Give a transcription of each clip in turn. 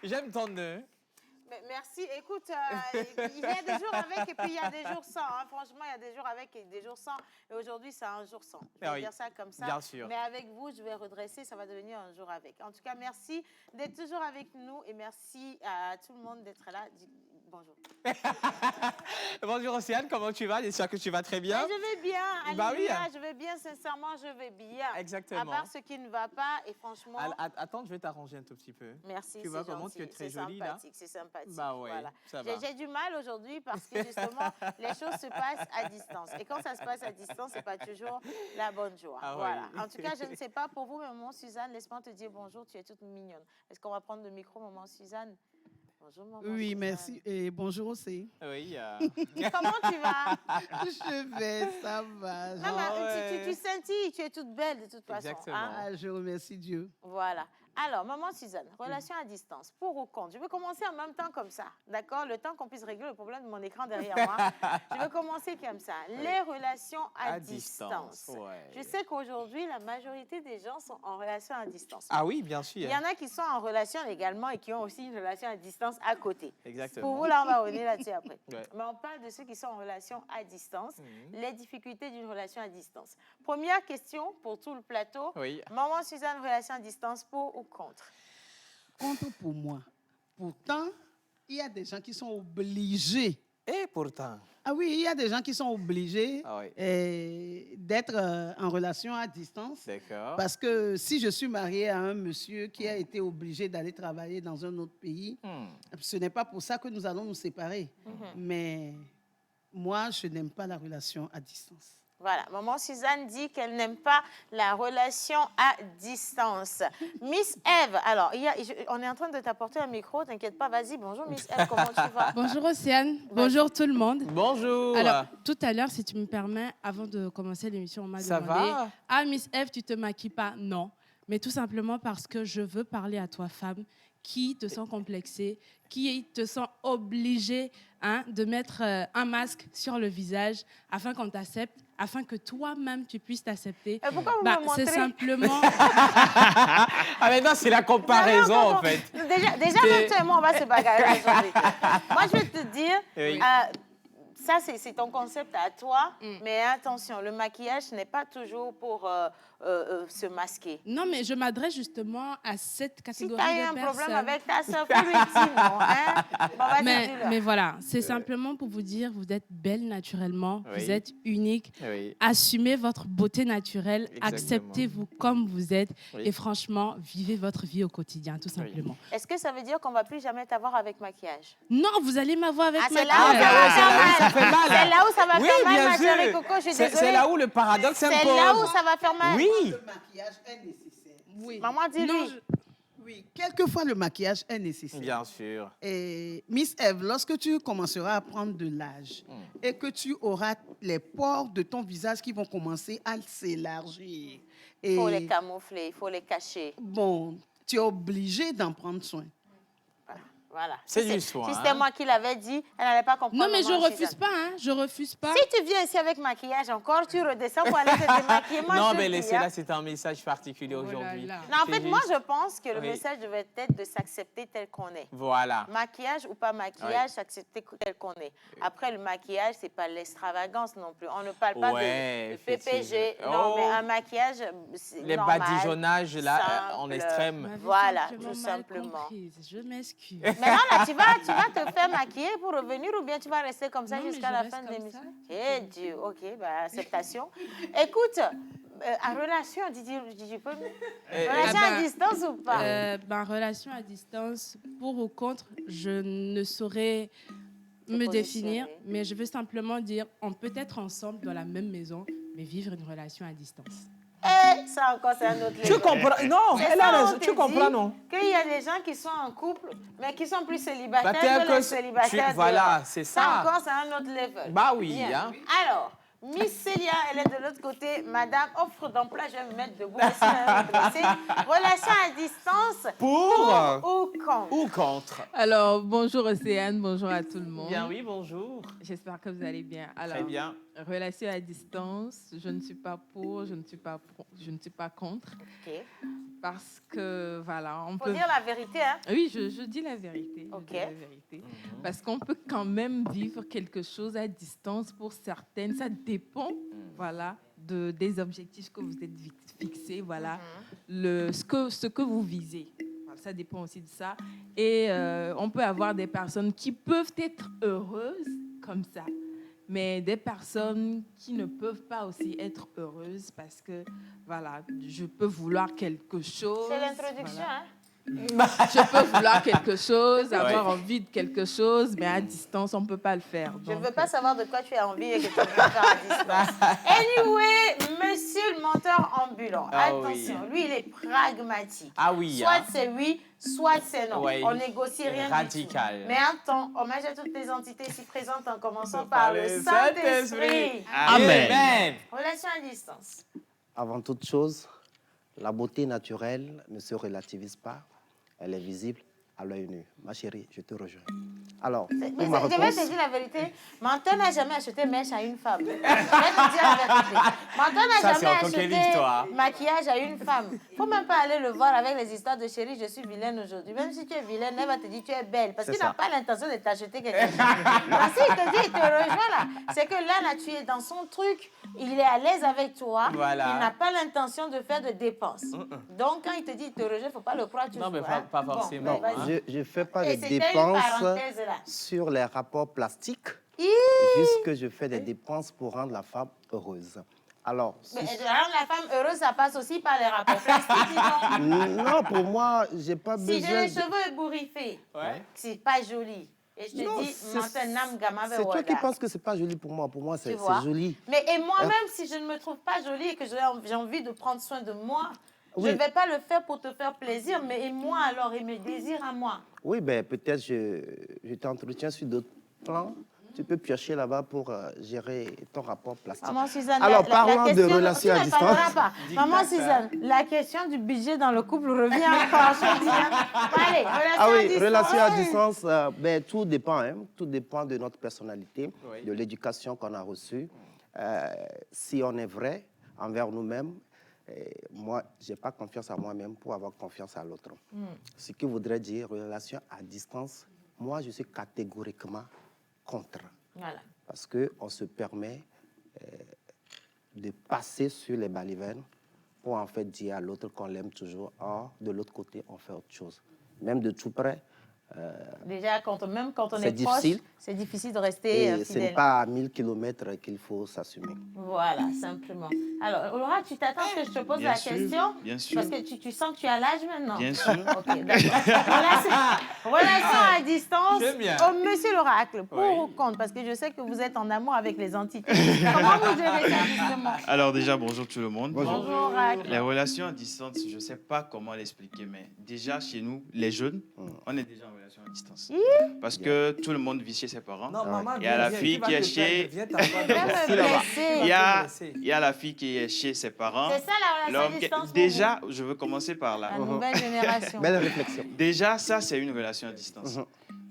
J'aime ton nœud. Merci. Écoute, il y a des jours avec et puis il y a des jours sans. Hein. Franchement, il y a des jours avec et des jours sans. Et aujourd'hui, c'est un jour sans. Je vais dire ça comme ça. Bien sûr. Mais avec vous, je vais redresser. Ça va devenir un jour avec. En tout cas, merci d'être toujours avec nous et merci à tout le monde d'être là. Bonjour. Bonjour Océane, comment tu vas? J'espère que tu vas très bien. Mais je vais bien. Bah oui, Alléluia, hein. je vais bien. Sincèrement, je vais bien. Exactement. À part ce qui ne va pas et franchement. Attends, je vais t'arranger un tout petit peu. Merci. Tu vois comment tu es très jolie là. C'est sympathique. Bah ouais, voilà. ça va. J'ai du mal aujourd'hui parce que justement, les choses se passent à distance. Et quand ça se passe à distance, c'est pas toujours la bonne joie. Ah voilà. oui. En tout cas, je ne sais pas pour vous, mais maman Suzanne, laisse-moi te dire bonjour. Tu es toute mignonne. Est-ce qu'on va prendre le micro, maman Suzanne? Bonjour, maman. Oui, Suzanne. merci. Et bonjour aussi. Oui. Comment tu vas? Je vais, ça va. Non, mais tu scintilles, tu es toute belle de toute façon. Exactement. Hein? Ah, je remercie Dieu. Voilà. Alors, maman Suzanne, relation à distance, pour ou contre? Je vais commencer en même temps comme ça, d'accord? Le temps qu'on puisse régler le problème de mon écran derrière moi. Je vais commencer comme ça. Les relations à distance. Ouais. Je sais qu'aujourd'hui, la majorité des gens sont en relation à distance. Ah oui, bien sûr. Il y en a qui sont en relation également et qui ont aussi une relation à distance à côté. Exactement. Pour vous, là, on va revenir là-dessus après. Ouais. Mais on parle de ceux qui sont en relation à distance, les difficultés d'une relation à distance. Première question pour tout le plateau. Oui. Maman Suzanne, relation à distance, pour ou contre? Contre pour moi. Pourtant, il y a des gens qui sont obligés. Et pourtant. Ah oui, il y a des gens qui sont obligés Ah oui. d'être en relation à distance. D'accord. Parce que si je suis mariée à un monsieur qui a été obligé d'aller travailler dans un autre pays, ce n'est pas pour ça que nous allons nous séparer. Mais moi, je n'aime pas la relation à distance. Voilà, maman Suzanne dit qu'elle n'aime pas la relation à distance. Miss Eve, alors, on est en train de t'apporter un micro, t'inquiète pas, vas-y, bonjour Miss Eve, comment tu vas? Bonjour Océane, bonjour tout le monde. Bonjour. Alors, tout à l'heure, si tu me permets, avant de commencer l'émission, on m'a demandé... va? Ah, Miss Eve, tu te maquilles pas? Non, mais tout simplement parce que je veux parler à toi, femme, qui te sent complexée, qui te sent obligée de mettre un masque sur le visage afin qu'on t'accepte, afin que toi-même tu puisses t'accepter. Pourquoi vous me montrez? C'est simplement... Ah mais non, c'est la comparaison en fait. Déjà même toi et moi, on va se bagarrer aujourd'hui. Moi, je vais te dire... Oui. Ça, c'est ton concept à toi, mais attention, le maquillage n'est pas toujours pour se masquer. Non, mais je m'adresse justement à cette Si catégorie tu as eu de un personnes. problème avec ta soeur, fais-lui dire non. Hein? Bon, vas-y, dis-le. Mais voilà, c'est simplement pour vous dire, vous êtes belle naturellement, Oui. vous êtes unique. Oui. Assumez votre beauté naturelle, Exactement. acceptez-vous comme vous êtes Oui. et franchement, vivez votre vie au quotidien, tout simplement. Est-ce que ça veut dire qu'on ne va plus jamais t'avoir avec maquillage? Non, vous allez m'avoir avec c'est maquillage. là où ça va faire mal. ça fait mal. C'est là où ça va Oui, faire mal, bien ma sûr. chérie Coco, je suis désolée. C'est là où le paradoxe s'impose. C'est là où ça va faire mal. Oui. Le maquillage est nécessaire. Oui. Maman, dis-lui. Non, Oui, quelquefois le maquillage est nécessaire. Bien sûr. Et Miss Eve, lorsque tu commenceras à prendre de l'âge et que tu auras les pores de ton visage qui vont commencer à s'élargir. Il faut les camoufler, il faut les cacher. Bon, tu es obligé d'en prendre soin. Voilà. C'est Si du soin, Si c'était moi qui l'avais dit, elle n'allait pas comprendre. non, mais je maman refuse Suzanne. pas, je refuse pas. Si tu viens ici avec maquillage encore, tu redescends pour aller te démaquiller. Moi, Non, je mais dis, laissez hein. là, c'est un message particulier aujourd'hui. là. Non, en C'est fait, moi, juste- je pense que le Oui. message devait être de s'accepter tel qu'on est. Voilà. Maquillage ou pas maquillage, s'accepter tel qu'on est. Après, le maquillage, c'est pas l'extravagance non plus. On ne parle pas Ouais, de PPG. effectivement. Non, Oh. mais un maquillage, c'est Les normal, badigeonnages là, en simple. extrême. Vous m'avez Voilà, simplement tout mal simplement. comprise. Je m'excuse. Maintenant, là, tu vas te faire maquiller pour revenir ou bien tu vas rester comme ça Non, mais jusqu'à je la reste fin de comme l'émission? ça. Eh Dieu, ok, bah, acceptation. Écoute, en relation, relation à ben, distance ou pas? Relation à distance, pour ou contre, je ne saurais me définir, mais je veux simplement dire, on peut être ensemble dans la même maison, mais vivre une relation à distance. Eh, ça encore, c'est un autre Tu level. comprends? Non, C'est elle ça, a on raison. te Tu comprends, dit non? Qu'il y a des gens qui sont en couple, mais qui sont plus Bah, célibataires que les célibataires. voilà, dehors. c'est Ça ça. encore, c'est un autre level. Bah oui, Bien. hein. Alors, Miss Célia, elle est de l'autre côté. Madame, offre d'emploi, je vais me mettre debout. Aussi, je vais me dresser. Relation à distance, Pour ou contre? ou contre? Alors, bonjour Océane, bonjour à tout le monde. Bien oui, bonjour. J'espère que vous allez bien. Alors, Très bien. Relation à distance, je ne suis pas pour, je ne suis pas contre. Ok. Parce que, voilà, on Faut peut... dire la vérité, hein? Oui, je dis la vérité. Ok. Je dis la vérité. Parce qu'on peut quand même vivre quelque chose à distance pour certaines. Ça dépend, voilà, des objectifs que vous êtes fixés, voilà, ce que vous visez. Voilà, ça dépend aussi de ça. Et on peut avoir des personnes qui peuvent être heureuses comme ça, mais des personnes qui ne peuvent pas aussi être heureuses parce que, voilà, je peux vouloir quelque chose. C'est l'introduction, voilà. hein? Je peux vouloir quelque chose, avoir envie de quelque chose, mais à distance, on ne peut pas le faire. Je ne Donc, veux pas savoir de quoi tu as envie et que tu veux faire à distance. Anyway, monsieur le menteur ambulant, Ah attention, lui, il est pragmatique. Ah oui. Soit c'est oui, soit c'est non. Ouais. On négocie rien Radical. du tout. Mais un temps, hommage à toutes les entités ici présentes en commençant Par par le le Saint-Esprit. Saint-Esprit. Amen. Relation à distance. Avant toute chose, la beauté naturelle ne se relativise pas. Elle est visible à l'œil nu. Ma chérie, je te rejoins. Alors, Mais pour ma je vais réponse, te dire la vérité. Menteur n'a jamais acheté mèche à une femme. Je vais te dire la vérité. Menteur Ça, n'a c'est jamais encore quelle acheté histoire? maquillage à une femme. Faut même pas aller le voir avec les histoires de chérie, je suis vilaine aujourd'hui. Même si tu es vilaine, elle va te dire tu es belle. Parce C'est qu'il n'a ça. pas l'intention de t'acheter quelque chose. Donc s'il te dit, il te rejoint là. C'est que là, tu es dans son truc. Il est à l'aise avec toi. Voilà. Il n'a pas l'intention de faire de dépenses. Donc quand il te dit il te rejoint, il ne faut pas le croire toujours. Non, mais hein. pas Bon, forcément, ben, vas-y. je ne fais pas Et de c'était une dépenses parenthèse là. sur les rapports plastiques, Hi! juste que je fais des dépenses pour rendre la femme heureuse. Alors, Mais de rendre la femme heureuse, ça passe aussi par les rapports plastiques, dis donc. non, pour moi, j'ai pas Si j'ai besoin. les cheveux ébouriffés, Ouais. c'est pas joli. Et je te Non, dis, c'est maintenant, gamin, c'est toi qui penses que c'est pas joli pour moi. Pour moi, c'est Tu vois? joli. Mais et moi-même, si je ne me trouve pas jolie et que j'ai envie de prendre soin de moi, Oui. je ne vais pas le faire pour te faire plaisir, mais et moi alors, et mes désirs à moi. Oui, ben peut-être je t'entretiens sur d'autres plans. Tu peux piocher là-bas pour gérer ton rapport plastique. Maman Suzanne, Alors, parlant de question, relations tu à ne parleras distance. pas. Maman Suzanne, la question du budget dans le couple revient encore. Je dis, hein. Allez, relation Ah à oui, distance. relation à distance, ben, tout dépend. Hein. Tout dépend de notre personnalité, Oui. de l'éducation qu'on a reçue. Si on est vrai envers nous-mêmes, moi, je n'ai pas confiance en moi-même pour avoir confiance à l'autre. Ce qui voudrait dire relation à distance, moi, je suis catégoriquement contre. Voilà. Parce qu'on se permet de passer sur les balivernes pour en fait dire à l'autre qu'on l'aime toujours. Or, de l'autre côté, on fait autre chose. Même de tout près, Déjà, même quand on C'est est proche, difficile. c'est difficile de rester et ce n'est fidèle. pas à 1000 km qu'il faut s'assumer. Voilà, simplement. Alors, Laura, tu t'attends que je te pose Bien la sûr, question? bien sûr. Parce que tu sens que tu as l'âge maintenant? Bien sûr. Ok, d'accord. Relation à distance. J'aime bien. Oh, monsieur l'oracle, pour Oui. ou contre? Parce que je sais que vous êtes en amour avec les entités. Comment vous gérez ça, justement? Alors déjà, bonjour tout le monde. Bonjour, oracle. Les relations à distance, je ne sais pas comment l'expliquer, mais déjà chez nous, les jeunes, on est déjà en relation à distance. Parce que tout le monde vit chez ses parents. Non, maman, Il y a la viens, fille tu vas qui est te chez... plaindre, viens t'asseoir Viens devant. me blesser. Il y a la fille qui est chez ses parents. C'est ça la relation à L'homme distance pour Déjà, je veux commencer par vous? là. La nouvelle génération. Belle réflexion. Déjà, ça, c'est une relation à distance.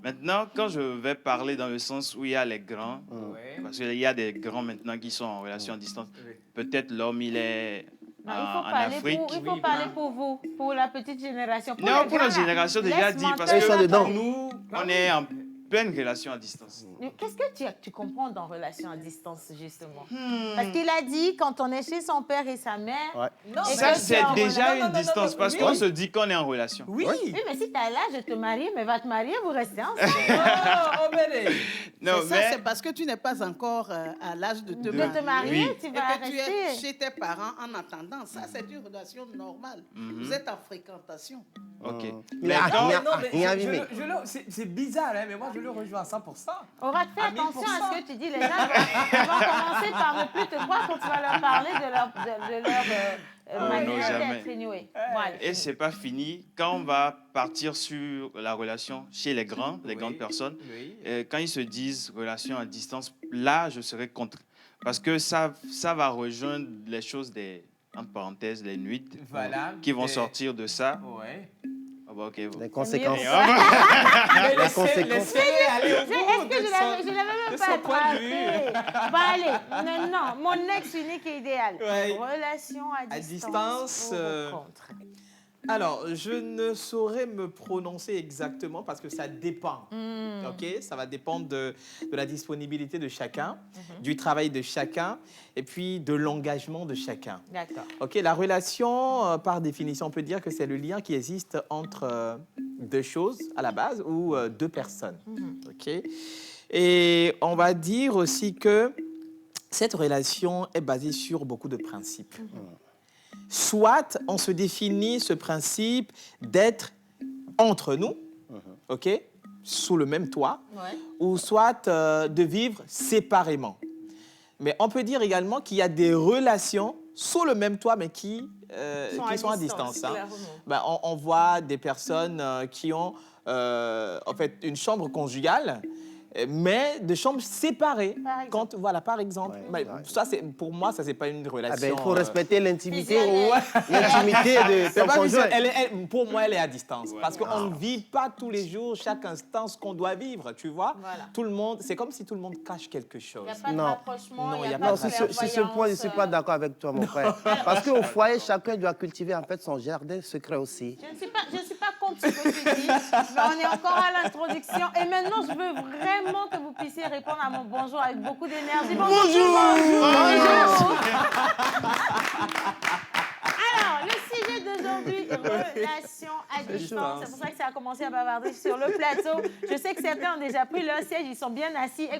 Maintenant, quand je vais parler dans le sens où il y a les grands, Ouais. parce qu'il y a des grands maintenant qui sont en relation à distance, Oui. peut-être l'homme, il est Non, en Afrique. il faut parler pour vous, pour la petite génération. Non, les pour grands, notre là, génération, déjà laisse dit, parce menteur Ils sont que dedans. pour nous, on est en pleine relation à distance. Qu'est-ce que tu comprends dans relation à distance, justement? Parce qu'il a dit, quand on est chez son père et sa mère... Ouais. Non, Et Ça, que c'est tu es en déjà relation- une distance, parce oui. qu'on se dit qu'on est en relation. Oui. Oui, mais si tu as l'âge de te marier, mais va te marier, vous restez ensemble. Oh, Obédé. Non, C'est ça, mais c'est parce que tu n'es pas encore à l'âge de te De te marier. marier, Oui. tu Et vas que tu es rester. chez tes parents en attendant. Ça, c'est une relation normale. Vous êtes en fréquentation. ok. Il Mais a- quand- il a- Non, mais rien je abîmé. c'est bizarre, hein, mais moi, je le rejoins à 100%. On va te faire À attention 1000%. à ce que tu dis. Les gens vont commencer par ne plus te croire quand tu vas leur parler de leur non, manière jamais. d'être. Anyway. Voilà. Et c'est pas fini. Quand on va partir sur la relation chez les grands, les Oui. grandes personnes, Oui. quand ils se disent relation à distance, là, je serais contre. Parce que ça va rejoindre les choses entre parenthèses, les nuits Voilà. qui vont Et- sortir de ça. Ouais. bah, ok. Bon. Les conséquences. Mais La laissez- conséquence. laissez-les aller au Est-ce bout que de je son- l'avais même de pas son point de vue. attrapé? Bon, allez, non, mon ex unique et idéal. Ouais. Relation à distance. distance, pour ou contre. Alors, je ne saurais me prononcer exactement parce que ça dépend. Ok, ça va dépendre de la disponibilité de chacun, du travail de chacun et puis de l'engagement de chacun. D'accord. Ok, la relation, par définition, on peut dire que c'est le lien qui existe entre deux choses à la base ou deux personnes. Ok, et on va dire aussi que cette relation est basée sur beaucoup de principes. Soit on se définit ce principe d'être entre nous, ok, sous le même toit, Ouais. ou soit de vivre séparément. Mais on peut dire également qu'il y a des relations sous le même toit, mais qui sont à distance. Hein. clairement. Ben, on voit des personnes qui ont en fait une chambre conjugale, mais de chambres séparées. Par exemple. Quand, voilà, par exemple. Ouais, Ben, ouais. ça, pour moi, ça, c'est pas une Ah relation. ben, il faut respecter l'intimité fusionnelle. l'intimité de C'est ton pas conjoint. pour moi, elle est à distance. Ouais. Parce qu'on ne vit pas tous les jours, chaque instant, ce qu'on doit vivre, tu vois. Voilà. Tout le monde, c'est comme si tout le monde cache quelque chose. Il n'y a pas de Non. rapprochement, Non, il n'y y a a pas pas Non, de de sur ce point, je ne suis pas d'accord avec toi, mon frère. Parce qu'au foyer, chacun doit cultiver en fait son jardin secret aussi. Je ne suis pas contre ce que tu dis, mais on est encore à l'introduction. Et maintenant, je veux vraiment que vous puissiez répondre à mon bonjour avec beaucoup d'énergie. Bonjour. Alors, le sujet d'aujourd'hui, relation à distance. C'est pour ça que ça a commencé à bavarder sur le plateau. Je sais que certains ont déjà pris leur siège, ils sont bien assis. Ça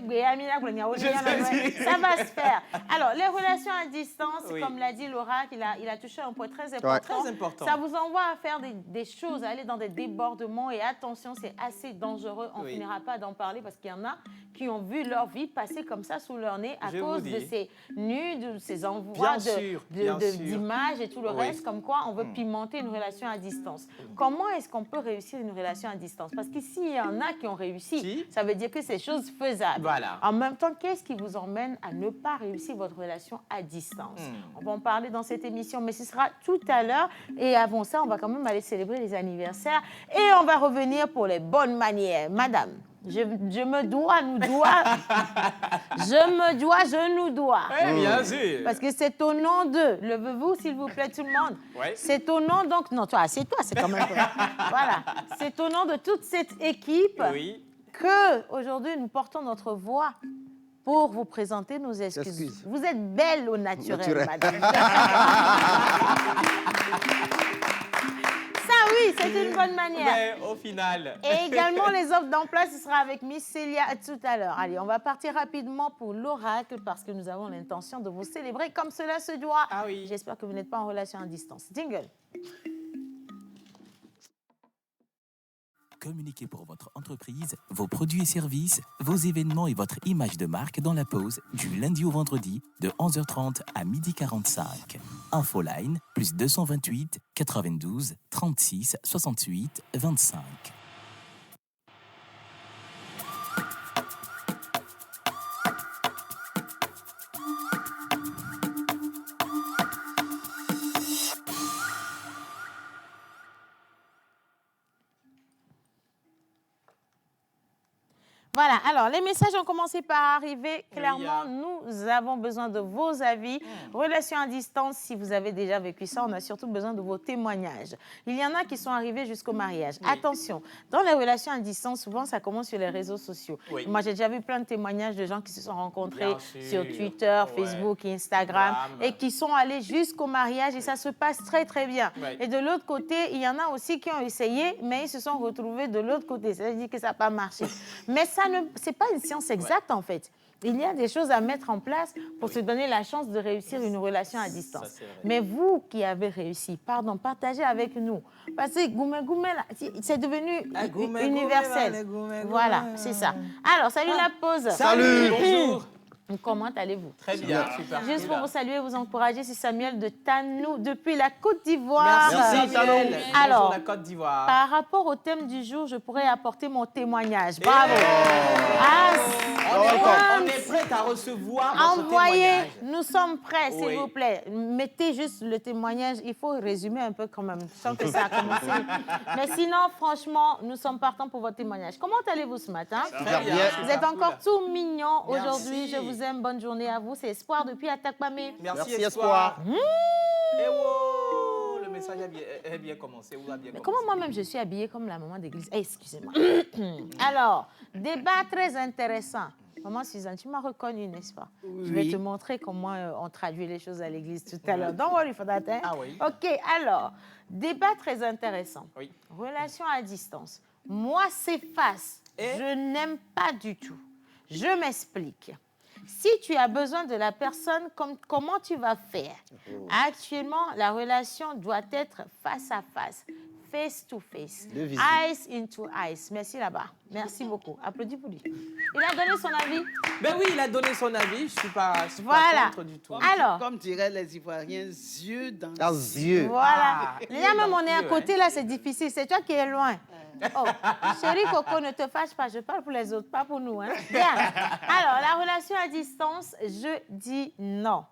va se faire. Alors, les relations à distance, Oui. comme l'a dit Laura, il a touché un point très important. Très important. Ça vous envoie à faire des choses, à aller dans des débordements. Et attention, c'est assez dangereux. On ne Oui. finira pas d'en parler parce qu'il y en a qui ont vu leur vie passer comme ça sous leur nez à Je vous cause dis. de ces nudes, de ces envois Bien sûr, bien sûr. d'images et tout le Oui. reste, comme quoi on veut pimenter une relation à distance. Comment est-ce qu'on peut réussir une relation à distance? Parce qu'ici, il y en a qui ont réussi. Si. Ça veut dire que c'est chose faisable. Voilà. En même temps, qu'est-ce qui vous emmène à ne pas réussir votre relation à distance? On va en parler dans cette émission, mais ce sera tout à l'heure. Et avant ça, on va quand même aller célébrer les anniversaires. Et on va revenir pour les bonnes manières. Madame, je me dois, nous dois. Je nous dois. Oui, bien sûr. Parce que c'est au nom de, levez-vous s'il vous plaît tout le monde. Ouais. C'est au nom donc, non toi, c'est quand même toi. Voilà, c'est au nom de toute cette équipe Oui. que aujourd'hui nous portons notre voix pour vous présenter nos excuses. Excuses. Vous êtes belle au naturel, Naturel. madame. Ça oui, c'est une bonne manière. Mais au final. Et également, les offres d'emploi, ce sera avec Miss Célia tout à l'heure. Allez, on va partir rapidement pour l'oracle parce que nous avons l'intention de vous célébrer comme cela se doit. Ah oui. J'espère que vous n'êtes pas en relation à distance. Jingle. Communiquez pour votre entreprise, vos produits et services, vos événements et votre image de marque dans la pause du lundi au vendredi de 11h30 à 12h45. Infoline plus 228 92 36 68 25. Voilà, alors les messages ont commencé par arriver. Clairement, nous avons besoin de vos avis. Relations à distance, si vous avez déjà vécu ça, on a surtout besoin de vos témoignages. Il y en a qui sont arrivés jusqu'au mariage. Attention, dans les relations à distance, souvent, ça commence sur les réseaux sociaux. Oui. Moi, j'ai déjà vu plein de témoignages de gens qui se sont rencontrés Bien sur sûr. Twitter, Ouais. Facebook, Instagram, Bam. et qui sont allés jusqu'au mariage et ça se passe très, très bien. Ouais. Et de l'autre côté, il y en a aussi qui ont essayé, mais ils se sont retrouvés de l'autre côté. Ça veut dire que ça n'a pas marché. Mais ça c'est pas une science exacte, en fait. Il y a des choses à mettre en place pour se donner la chance de réussir une relation à distance. c'est vrai. Mais vous qui avez réussi, pardon, partagez avec nous. Parce que goumé, là, c'est devenu universel. Voilà, c'est ça. Alors, salut la pause. Salut. Bonjour. Comment allez-vous? Très bien, super. Juste pour vous saluer, vous encourager, c'est Samuel de Tanou depuis la Côte d'Ivoire. Merci, Samuel. Alors, Bonjour, la Côte d'Ivoire. par rapport au thème du jour, je pourrais apporter mon témoignage. Bravo. Ah, On est prêt à recevoir votre envoyez, témoignage. nous sommes prêts, s'il Oui. vous plaît. Mettez juste le témoignage. Il faut résumer un peu quand même. Je sens que ça a commencé. Mais sinon, franchement, nous sommes partants pour votre témoignage. Comment allez-vous ce matin? Très bien. Vous êtes encore tout mignon Merci. aujourd'hui. Je vous aime. Bonne journée à vous. C'est Espoir depuis Atakpamé. Merci, Merci, Espoir. Et wow, le message est bien commencé. Ou a bien Mais commencé. comment moi-même je suis habillée comme la maman d'église? Eh, excusez-moi. Alors, débat très intéressant. Maman Suzanne, tu m'as reconnu, n'est-ce pas? Je vais Oui. te montrer comment on traduit les choses à l'église tout à l'heure. Don't worry for that. Hein? Ah oui. OK, alors, débat très intéressant. Oui. Relation à distance. Moi, c'est face. Et? Je n'aime pas du tout. Je m'explique. Si tu as besoin de la personne, comment tu vas faire? Actuellement, la relation doit être face à face to face, De visu. eyes into eyes. Merci là-bas. Merci beaucoup. Applaudis pour lui. Il a donné son avis. Ben oui, il a donné son avis. Je suis pas Voilà. contre du tout. Alors, Comme diraient les Ivoiriens, yeux dans Dans les yeux. voilà. Ah, Là, même on est à yeux, côté, là, c'est difficile. C'est toi qui es loin. Oh, chérie Coco, ne te fâche pas. Je parle pour les autres, pas pour nous. Hein. Bien. Alors, la relation à distance, je dis non.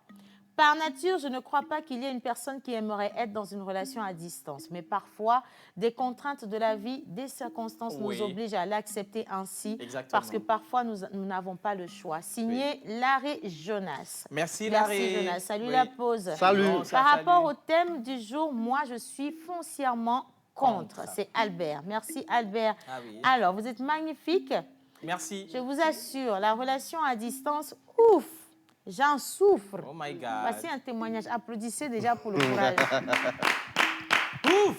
Par nature, je ne crois pas qu'il y ait une personne qui aimerait être dans une relation à distance. Mais parfois, des contraintes de la vie, des circonstances Oui. nous obligent à l'accepter ainsi. Exactement. Parce que parfois, nous n'avons pas le choix. Signé Larry Jonas. Merci, Merci Larry. Jonas. Salut Oui. la pause. Salut. Bon, ça, Par rapport salut. au thème du jour, moi, je suis foncièrement contre. Contre. C'est Albert. Merci Albert. Ah oui. Alors, vous êtes magnifique. Merci. Je vous assure, la relation à distance, ouf, j'en souffre. Oh my God. Voici un témoignage. Applaudissez déjà pour le courage. Ouf!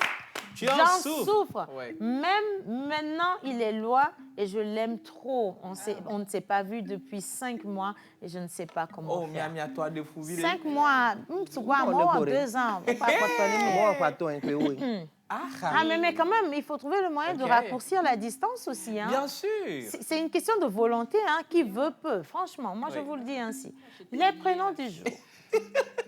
Tu en J'en souffres. souffre. Ouais. Même maintenant, il est loin et je l'aime trop. On ne s'est pas vu depuis 5 mois et je ne sais pas comment Oh, faire. Miami, à toi de fouiller. 5 mois, c'est quoi, moi, 2 ans. Faut pas cotonner. Moi, pas toi, un peu, oui. Ah, mais quand même, il faut trouver le moyen de Ok. raccourcir la distance aussi. Hein. Bien sûr. C'est une question de volonté, hein, qui veut peut. Franchement, moi, je Oui. vous le dis ainsi. Les prénoms du jour.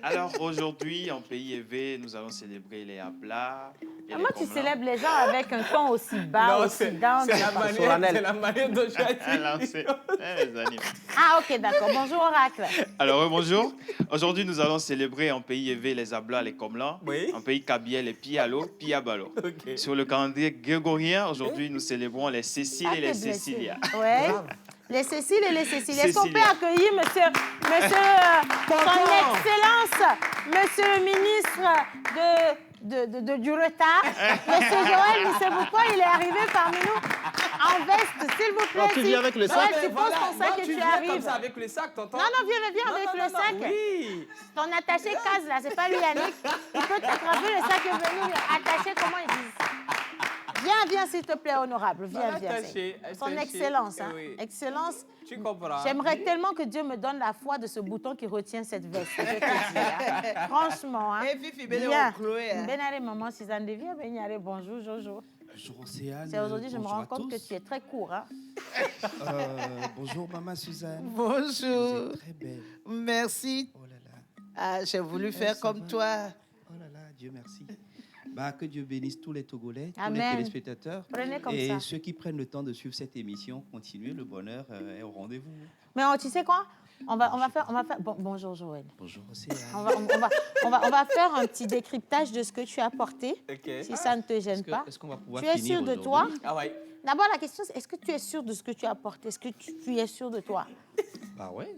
Alors aujourd'hui, en pays élevé, nous allons célébrer les Abla. et les Moi, tu Komla. célèbres les gens avec un ton aussi bas, Non, aussi c'est down. c'est je la sais pas. solennel. manière dont tu as dit. Alors, les animaux. Ah, ok, d'accord. Bonjour, Oracle. Alors, bonjour. Aujourd'hui, nous allons célébrer en pays élevé les Abla, les Komla. Oui. En pays Kabylie, les Pialo, Piabalo. Ok. Sur le calendrier grégorien, aujourd'hui, nous célébrons les Cécile Ah, et les t'es blessé. Cécilia. Ouais. Les Cécile et les Cécilia. Est-ce qu'on peut Cécilia. accueillir monsieur son Excellence, monsieur le ministre du retard, monsieur Joël Nisebouko, il est arrivé parmi nous en veste, s'il vous plaît. Oh, tu viens avec le sac? Joël, tu poses ton sac Non, et tu tu viens arrives. comme ça avec le sac, t'entends? Non, non, viens avec le sac. Oui. Ton attaché case là, c'est pas lui Yannick. Il peut t'attraper le sac et venir attacher, comment ils disent. Viens, s'il te plaît, honorable. Viens. Attaché, Son attaché, Excellence. Hein. oui. Excellence. Tu comprends. J'aimerais tellement que Dieu me donne la foi de ce bouton qui retient cette veste. Je te dis, hein. Franchement. Hein. Et Fifi, Béné, Bien. Chloé, hein. Benare, maman, Suzanne, viens, Benyare, bonjour, Jojo. Bonjour Océane. C'est aujourd'hui, je me bonjour rends à compte que tous. tu es très court. Hein. Bonjour maman Suzanne. Bonjour. Vous êtes très belle. Merci. Oh là là. Ah, j'ai voulu faire ça comme va. toi. Oh là là, Dieu merci. Bah, que Dieu bénisse tous les Togolais, tous Amen. les téléspectateurs. Prenez comme et ça. ceux qui prennent le temps de suivre cette émission, continuez, le bonheur est au rendez-vous. Mais tu sais quoi? On va faire. Bonjour, Joël. Bonjour Océane. On va faire un petit décryptage de ce que tu as porté, Ok. si ça ne te gêne pas. Est-ce qu'on va pouvoir Tu es finir sûr de aujourd'hui? toi? Ah ouais. D'abord, la question, c'est est-ce que tu es sûr de ce que tu as porté? Est-ce que tu es sûr de toi? Bah ouais.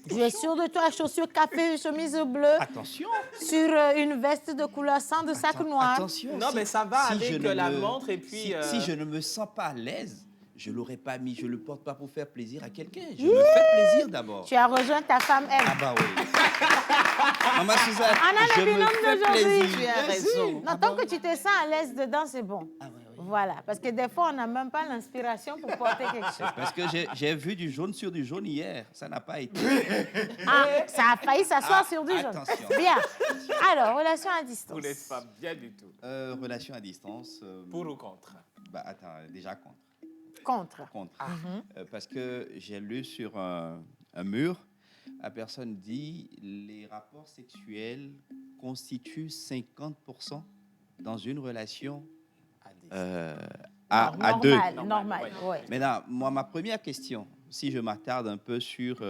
Tu es sûr de toi? Chaussures café, chemise bleue, Attention. sur une veste de couleur sang de sac noir. Attention. Non, si- mais ça va si avec je ne la me- montre et puis. Si je ne me sens pas à l'aise, je l'aurais pas mis. Je le porte pas pour faire plaisir à quelqu'un. Je me fais plaisir d'abord. Tu as rejoint ta femme, elle. Ah bah oui. Maman Suzanne, On a le je me binôme fais d'aujourd'hui. plaisir. Tu as raison. Non, tant que tu te sens à l'aise dedans, c'est bon. Ah ouais, oui. Voilà, parce que des fois, on n'a même pas l'inspiration pour porter quelque chose. Parce que j'ai vu du jaune sur du jaune hier. Ça n'a pas été. Ah, ça a failli s'asseoir Ah, sur du jaune. attention. Bien. Alors, relation à distance. Vous n'êtes pas bien du tout. Relation à distance. Pour ou contre? Bah attends, déjà contre. Contre. Contre. Parce que j'ai lu sur un mur la personne dit les rapports sexuels constituent 50% dans une relation à deux. Normal, ouais. Maintenant, moi, ma première question, si je m'attarde un peu sur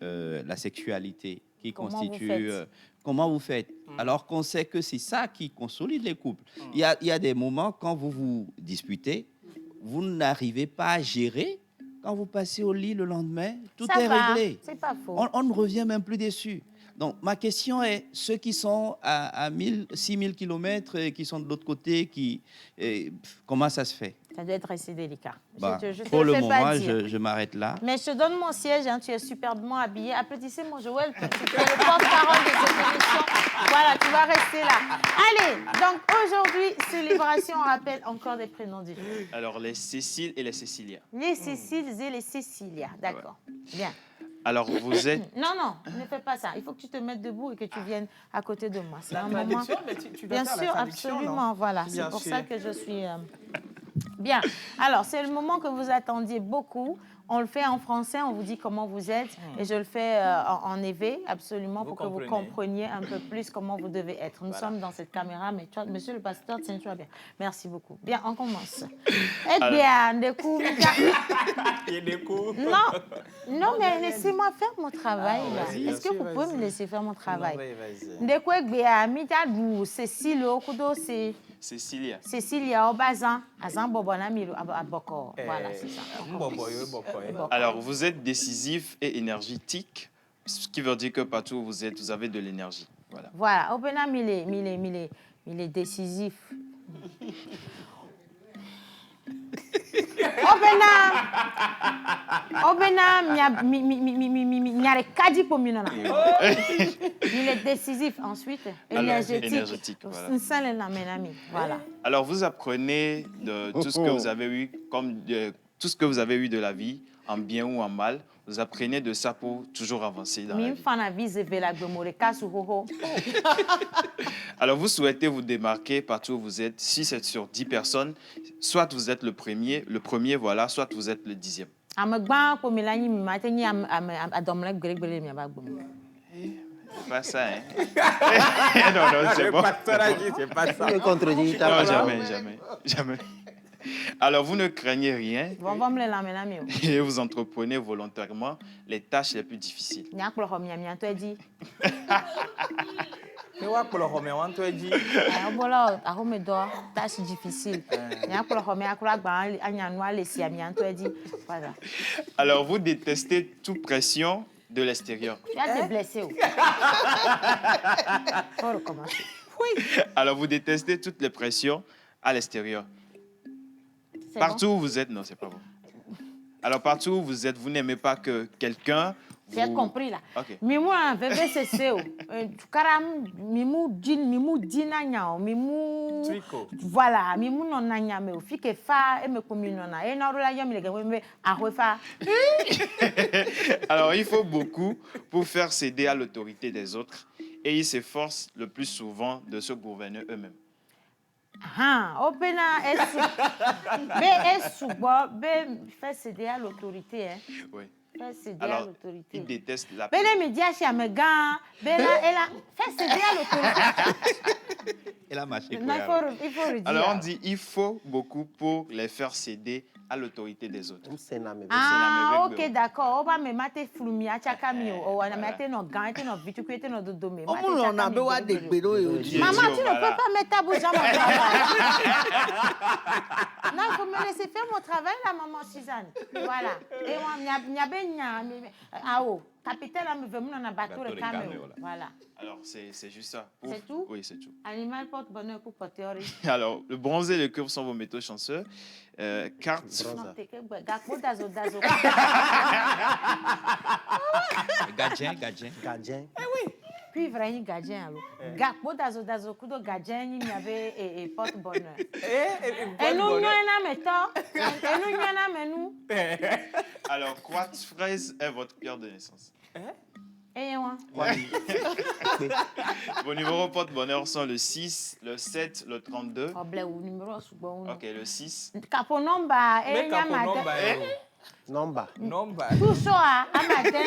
la sexualité qui Comment constitue... vous faites comment vous faites alors qu'on sait que c'est ça qui consolide les couples. Il y a des moments, quand vous vous disputez, vous n'arrivez pas à gérer. Quand vous passez au lit le lendemain, tout Ça est va, réglé. c'est pas faux. On ne revient même plus dessus. Donc, ma question est, ceux qui sont à 6000 km et qui sont de l'autre côté, comment ça se fait? Ça doit être assez délicat. Bah, Je te pour le fais moment, pas dire. je m'arrête là. Mais je te donne mon siège, hein, tu es superbement habillé. Applaudissez mon Joël, tu es le porte-parole de cette émission. Voilà, tu vas rester là. Allez, donc aujourd'hui, célébration, on rappelle encore des prénoms du jour. Alors, les Cécile et les Cécilia. Les Céciles et les Cécilia, d'accord. Bien. Alors, vous êtes... Non, ne fais pas ça. Il faut que tu te mettes debout et que tu viennes à côté de moi. C'est La un moment... traduction, mais tu dois Bien faire la sûr, traduction, non? absolument, voilà. C'est Bien pour sûr. ça que je suis... Bien. Alors, c'est le moment que vous attendiez beaucoup. On le fait en français, on vous dit comment vous êtes. Et je le fais en EV, absolument, Vous pour que comprenez. vous compreniez un peu plus comment vous devez être. Nous sommes dans cette caméra, mais toi, monsieur le pasteur, tiens-toi bien. Merci beaucoup. Bien, on commence. Eh bien, des coups... Il y a des coups. Non, mais laissez-moi faire mon travail. Ah, là. vas-y, Est-ce que vas-y, vous pouvez vas-y. me laisser faire mon travail? Non, vas-y. Ndeko Egbea, Mitadou, Cécile, Okudo, c'est Cécilia. Cécilia, Obazan, Azan Bobona, Milo, Aboko. Voilà, c'est ça. Alors, vous êtes décisif et énergétique, ce qui veut dire que partout où vous êtes, vous avez de l'énergie. Voilà. Voilà, Obena, il est décisif. Obena, nyare kadi pominona. Il est décisif. Ensuite, énergétique. Énergétique, voilà. Nsale na menami. Voilà. Alors, vous apprenez de tout ce que vous avez eu, tout ce que vous avez eu de la vie, en bien ou en mal. Vous apprenez de ça pour toujours avancer dans la vie. Mimfana vise vela gomore kasu hoho. Alors, vous souhaitez vous démarquer partout où vous êtes. Si c'est sur 10 personnes, soit vous êtes le premier, voilà, soit vous êtes le 10e. Amegba pomilani mateni adomle gregbele mi abagbomo. C'est pas ça, hein? Non, c'est bon. C'est pas ça. Il contredit ta Non, parole. jamais. Alors, vous ne craignez rien Vomvomle la menami. et vous entreprenez volontairement les tâches les plus difficiles. Nyaklo homia mi anto edi. Tu vois, pour le Roméo, on te dit. Obola ahome do tâche difficile. Nyaklo homia akura gba anyanwa le si mi anto edi. Voilà. Alors, vous détestez toute pression de l'extérieur. Tu vas te blesser. Faut recommencer. Alors, vous détestez toutes les pressions à l'extérieur. C'est Partout où vous êtes, non, c'est pas bon. Alors, partout où vous êtes, vous n'aimez pas que quelqu'un... Tu as compris là. Ok. Mimu un VVCC. Karam mimu dina nyao mimu. Trico. Voilà, mimu non nanya me ofi ke fa e me communona e na rola yam le ke me ahofa. Alors, il faut beaucoup pour faire céder à l'autorité des autres et ils s'efforcent le plus souvent de se gouverner eux-mêmes. Ah, opena esu be fait céder à l'autorité hein. Oui. Fait céder à Alors, l'autorité. ils détestent la... Bele media chez Amegan, bela ela fait céder à l'autorité. Et la marché. Non, il faut redire. Alors, on dit il faut beaucoup pour les faire céder à l'autorité des autres. Ah, ok, d'accord. On va me mettre flumi à Chakami. On va mettre nos gants, nos vituques, nos dodomés. Maman, tu ne peux pas mettre ta bouche dans mon travail. Non, il faut me laisser faire mon travail, là, maman Suzanne. Voilà. Et on capitaine, on veut me bateau de caméra. Voilà. Alors, c'est juste ça. C'est tout? Oui, c'est tout. Animal porte bonheur pour porter. Alors, le bronze et le cuivre sont vos métaux chanceux. Carte. Gadjen. Cuivre ni gardien alors. Gakpo dazo kudo gardien ni avait porte bonheur. Et nous na meto. Et nous na menu. Alors, quartz fraise est votre pierre de naissance. Et moi. Vos numéros porte-bonheur sont le 6, le 7, le 32. Oble ou numéro subo. Ok, le 6. Caponomba et nyamata. Nomba. Nomba. Tout ça, à matin,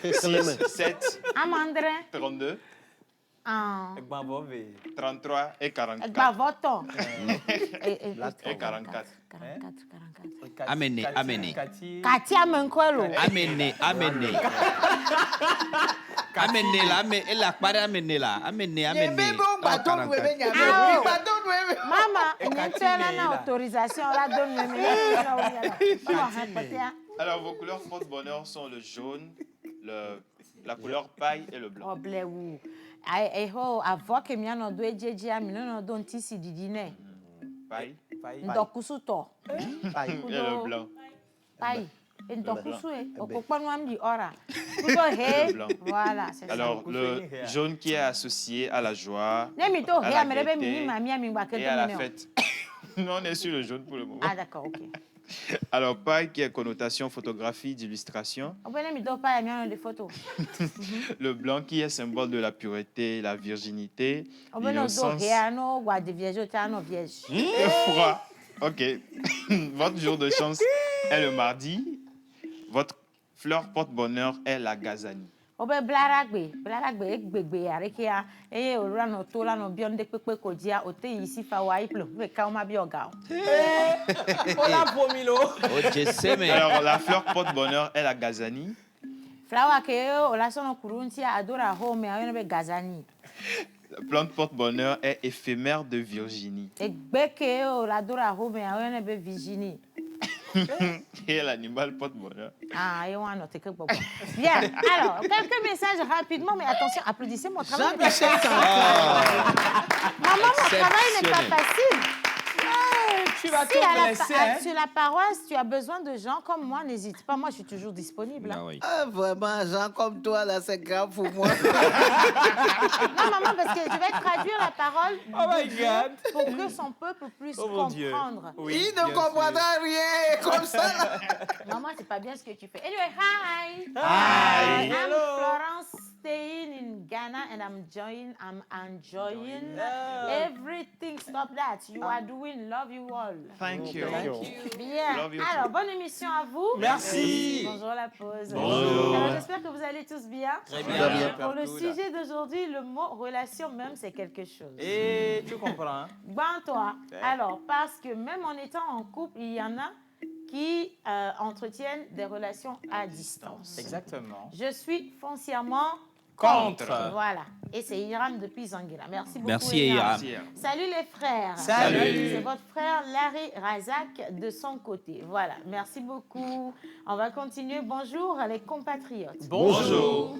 6, 7, à mandrin, 32, en 33 et 44. bavoton. Et 44. 44. Amenez. Katia Menkwelo. Amenez. Amenez là, mais elle a pas amené là. Amenez. Maman, il y a une autorisation là, donne-moi. Alors, vos couleurs porte-bonheur sont le jaune, la couleur paille et le blanc. Oblewu. Avɔ ke mianɔ do edzedzia mi nenɔ do ŋtisi didi nɛ. Paille Ŋdɔkusutɔ. Paille. et le blanc. Payi. Ŋdɔkusu ye. Okpɔkpɔnu am di ɔra. Kudo he. blanc. Voilà, c'est ça. Alors, le jaune qui est associé à la joie, Ne mi to à he la amere be mi gaieté ni mami ami gba ke et do à la mi ne. fête. Nous, on est sur le jaune pour le moment. Ah d'accord, OK. Alors, paille qui est connotation photographie d'illustration. Obe ne mi do pa mianɔ de photo. Le blanc qui est symbole de la pureté, la virginité, Obe no do l'innocence he ano gba de vierge ta no vierge. et froid. Ok. Votre jour de chance est le mardi. Votre fleur porte-bonheur est la gazanie. Obe blaragbe egbegbe areke ya eye ora no to la no bion de pepe ko dia o te isi fa wa iplo be ka o ma bi oga o. On a promis l'eau. Oh, je sais, mais. Alors, la fleur porte-bonheur est la gazanie. Flower ke o la sono kurunti adora home a be gazani. La plante porte-bonheur est éphémère de Virginie. Egbe ke o la adora home a be Virginie. Et l'animal porte-bonheur. Ah, et on a noté que bobo. Bien, alors, quelques messages rapidement, mais attention, applaudissez mon travail. Maman, mon travail n'est pas facile. Tu vas te Si blesser, hein? sur la paroisse, tu as besoin de gens comme moi, n'hésite pas. Moi, je suis toujours disponible. Hein. Ah oui. Ah, vraiment, gens comme toi, là, c'est grave pour moi. Non, maman, parce que je vais traduire la parole my de Dieu God. pour que son peuple puisse Oh mon Dieu. comprendre. Oui, Il ne comprendra rien comme ça. Là. Maman, c'est pas bien ce que tu fais. Anyway, hi. Hi. I'm Hello. Florence, staying in Ghana, and I'm enjoying everything. Stop that. You are doing. Love you all. Thank you. Bien. Love you Alors, too. bonne émission à vous. Merci. Bonjour la pause. Bonjour. Alors, j'espère que vous allez tous bien. Très bien. Pour le sujet d'aujourd'hui, le mot relation même, c'est quelque chose. Et tu comprends, hein? Ben toi, alors, parce que même en étant en couple, il y en a qui entretiennent des relations à distance. Exactement. Je suis foncièrement Contre. Voilà. Et c'est Hiram depuis Zanguila. Merci beaucoup. Merci, Hiram. Hiram. Salut les frères. Salut. C'est votre frère Larry Razak de son côté. Voilà. Merci beaucoup. On va continuer. Bonjour les compatriotes. Bonjour.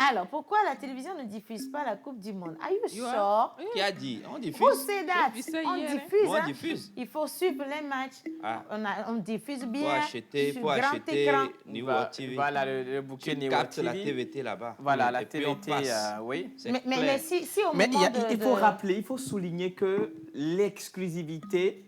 Alors, pourquoi la télévision ne diffuse pas la Coupe du Monde? Are you sure? Qui a dit? On diffuse. Who said that? J'ai vu ça On hier, hein. diffuse. On hein. diffuse. Il faut suivre les matchs. Ah. On diffuse bien. Faut sur grand acheter écran. Niveau TV. Voilà le bouquet Tu Neo captes la TV. TVT là-bas. Voilà, Et la puis on TVT, passe. oui. C'est Mais clair. si au Mais moment il faut de- rappeler, il faut souligner que l'exclusivité,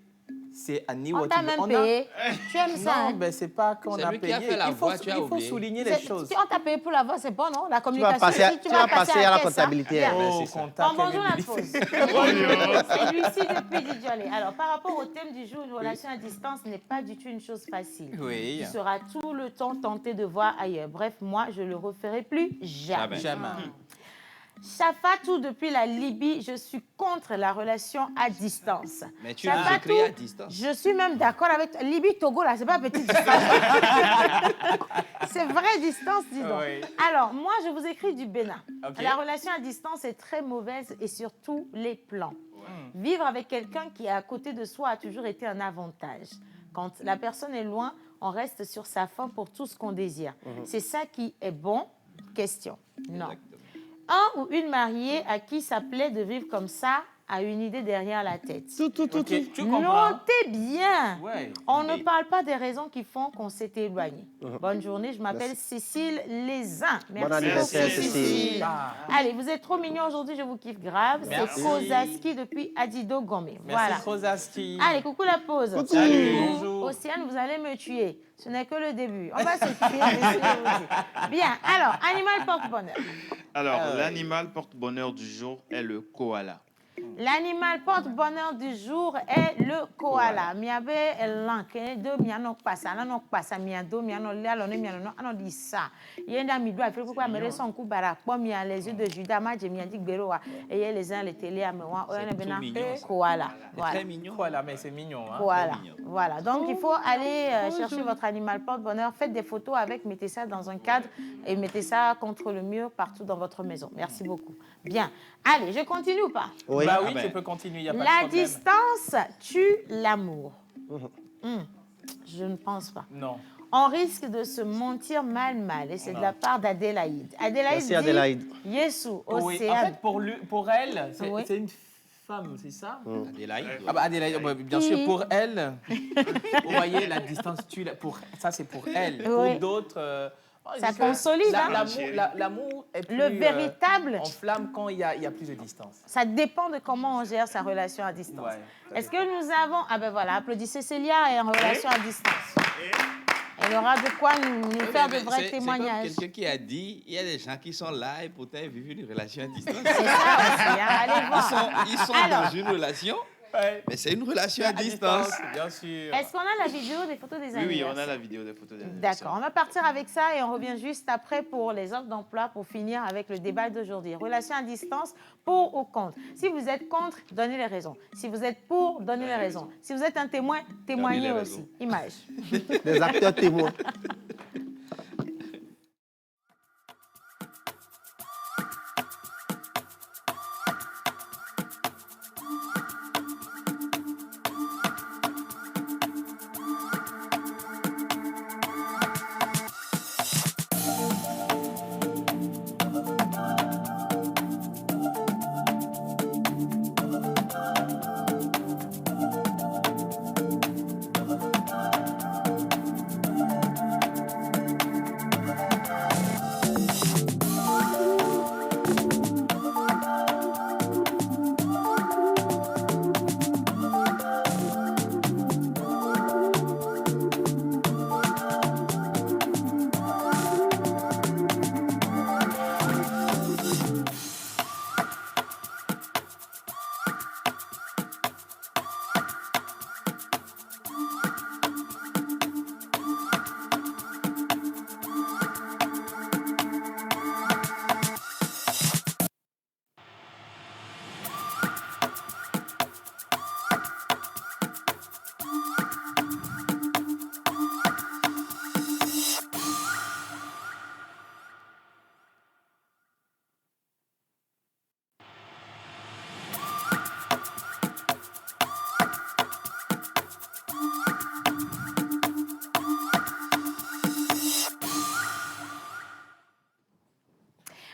c'est à Neo On t'a TV. même On a- payé. Tu aimes ça, Non, hein? ben c'est pas qu'on C'est a lui qui payé. a fait la il faut, voix, tu as il faut oublié. souligner les C'est- choses. On t'a payé pour la voix, c'est bon, non? La Tu communication. vas passer, si tu vas passer à la caisse, hein. comptabilité. Bien. Oh, c'est ça. contact Bon, bonjour la avec pause. Bonjour. C'est Lucie depuis Didjolé. Alors, par rapport au thème du jour, une relation à distance n'est pas du tout une chose facile. Oui. Tu seras tout le temps tenté de voir ailleurs. Bref, moi, je le referai plus jamais. Jamais. Shafatou, depuis la Libye, je suis contre la relation à distance. Mais tu Ça nous va écris tout. à distance. Je suis même d'accord avec Libye, Togo, là, c'est pas petite distance. C'est vraie distance, dis donc. Oui. Alors, moi, je vous écris du Bénin. Ok. La relation à distance est très mauvaise et sur tous les plans. Vivre avec quelqu'un qui est à côté de soi a toujours été un avantage. Quand la personne est loin, on reste sur sa faim pour tout ce qu'on désire. C'est ça qui est bon? Question. Non. Un ou une mariée à qui ça plaît de vivre comme ça a une idée derrière la tête. Ok, tu comprends? Notez bien. Ouais. On ne parle pas des raisons qui font qu'on s'est éloigné. Bonne journée, je m'appelle Cécile Lézin. Merci Bon anniversaire, beaucoup, Cécile. Allez, vous êtes trop mignons aujourd'hui, je vous kiffe grave. C'est Merci. Kozaski depuis Adido Gomé. Voilà. Merci, Rosaski. Allez, coucou la pause. Salut. Bonjour. Océane, vous allez me tuer. Ce n'est que le début. On va se tuer. messieurs aussi. Bien, alors, animal porte-bonheur. Alors, l'animal porte-bonheur du jour est le koala. L'animal porte-bonheur du jour est le koala. Miabe lanke de miano pasa, non pasa miado, miano lealo, miano non dit ça. Yenda mi doit faire quoi me son coup barak, pom mia les yeux de Judas, ma je mia dit beroa et les uns les télé à moi, on bena koala. Voilà. Très mignon. Voilà, mais c'est mignon. Hein? Voilà. Voilà. Donc il faut aller chercher votre animal porte-bonheur, faites des photos avec, mettez ça dans un cadre et mettez ça contre le mur partout dans votre maison. Merci beaucoup. Bien. Allez, je continue ou pas? Oui. Bah oui, Ah ben. tu peux continuer, il n'y a pas de La problème. distance tue l'amour. Je ne pense pas. Non. On risque de se mentir mal. Et c'est de la part d'Adélaïde. Adélaïde Merci, dit, Adélaïde. Yesu, Oui, océan. en fait, pour elle, c'est Oui. c'est une femme, c'est ça? Adélaïde. Ah bah Adélaïde, bah, bien sûr, pour elle, vous voyez, la distance tue, ça c'est pour elle. Oui. Pour d'autres, Ça je- consolide, hein. L'amour est plus Le véritable, en flamme quand il y a plus de distance. ça dépend de comment on gère sa relation à distance. Ouais, ça Est-ce que nous avons... Ah ben voilà, applaudissez Célia est en relation à distance. Elle aura de quoi nous faire de vrais témoignages. C'est comme quelqu'un qui a dit, il y a des gens qui sont là et pourtant ils vivent une relation à distance. C'est ça aussi, hein. Allez voir. Ils sont Alors. dans une relation, Ouais. mais c'est une relation à distance. bien sûr. Est-ce qu'on a la vidéo des photos des Oui, anniversaires? on a la vidéo des photos des D'accord, on va partir avec ça et on revient juste après pour les offres d'emploi pour finir avec le débat d'aujourd'hui. Relation à distance, pour ou contre? Si vous êtes contre, donnez les raisons. Si vous êtes pour, donnez les raisons. Si vous êtes un témoin, témoignez les aussi. raisons. Image. Des acteurs témoins.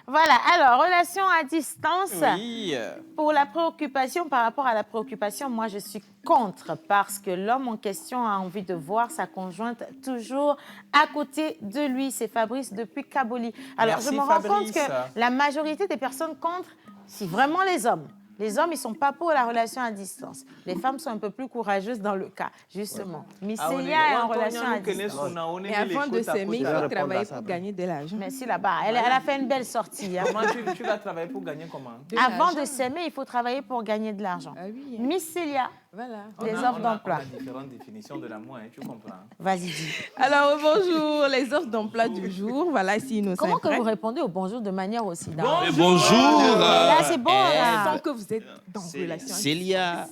Voilà, alors, relation à distance. Oui. Pour la préoccupation, par rapport à la préoccupation, moi je suis contre parce que l'homme en question a envie de voir sa conjointe toujours à côté de lui. C'est Fabrice depuis Kaboli. Alors Merci, je me rends compte Fabrice. que la majorité des personnes contre, si vraiment les hommes. Les hommes, ils ne sont pas pour la relation à distance. Les femmes sont un peu plus courageuses dans le cas, justement. Miss Célia est en relation à distance. Et avant de s'aimer, il Je vais faut répondre travailler à ça pour après. gagner de l'argent. Merci là-bas. Elle a fait une belle sortie. Hein. Comment tu vas travailler pour gagner comment? Avant de s'aimer, il faut travailler pour gagner de l'argent. Ah oui, hein. Miss Célia, Voilà. les offres d'emploi. On a différentes définitions de l'amour, hein, tu comprends? Vas-y, dis. Alors, bonjour, les offres d'emploi du jour. Voilà, si nous Comment sommes que prêts. vous répondez au bonjour de manière aussi dingue? Bonjour. Là, c'est bon, là. Sans que vous êtes dans relation. Célia.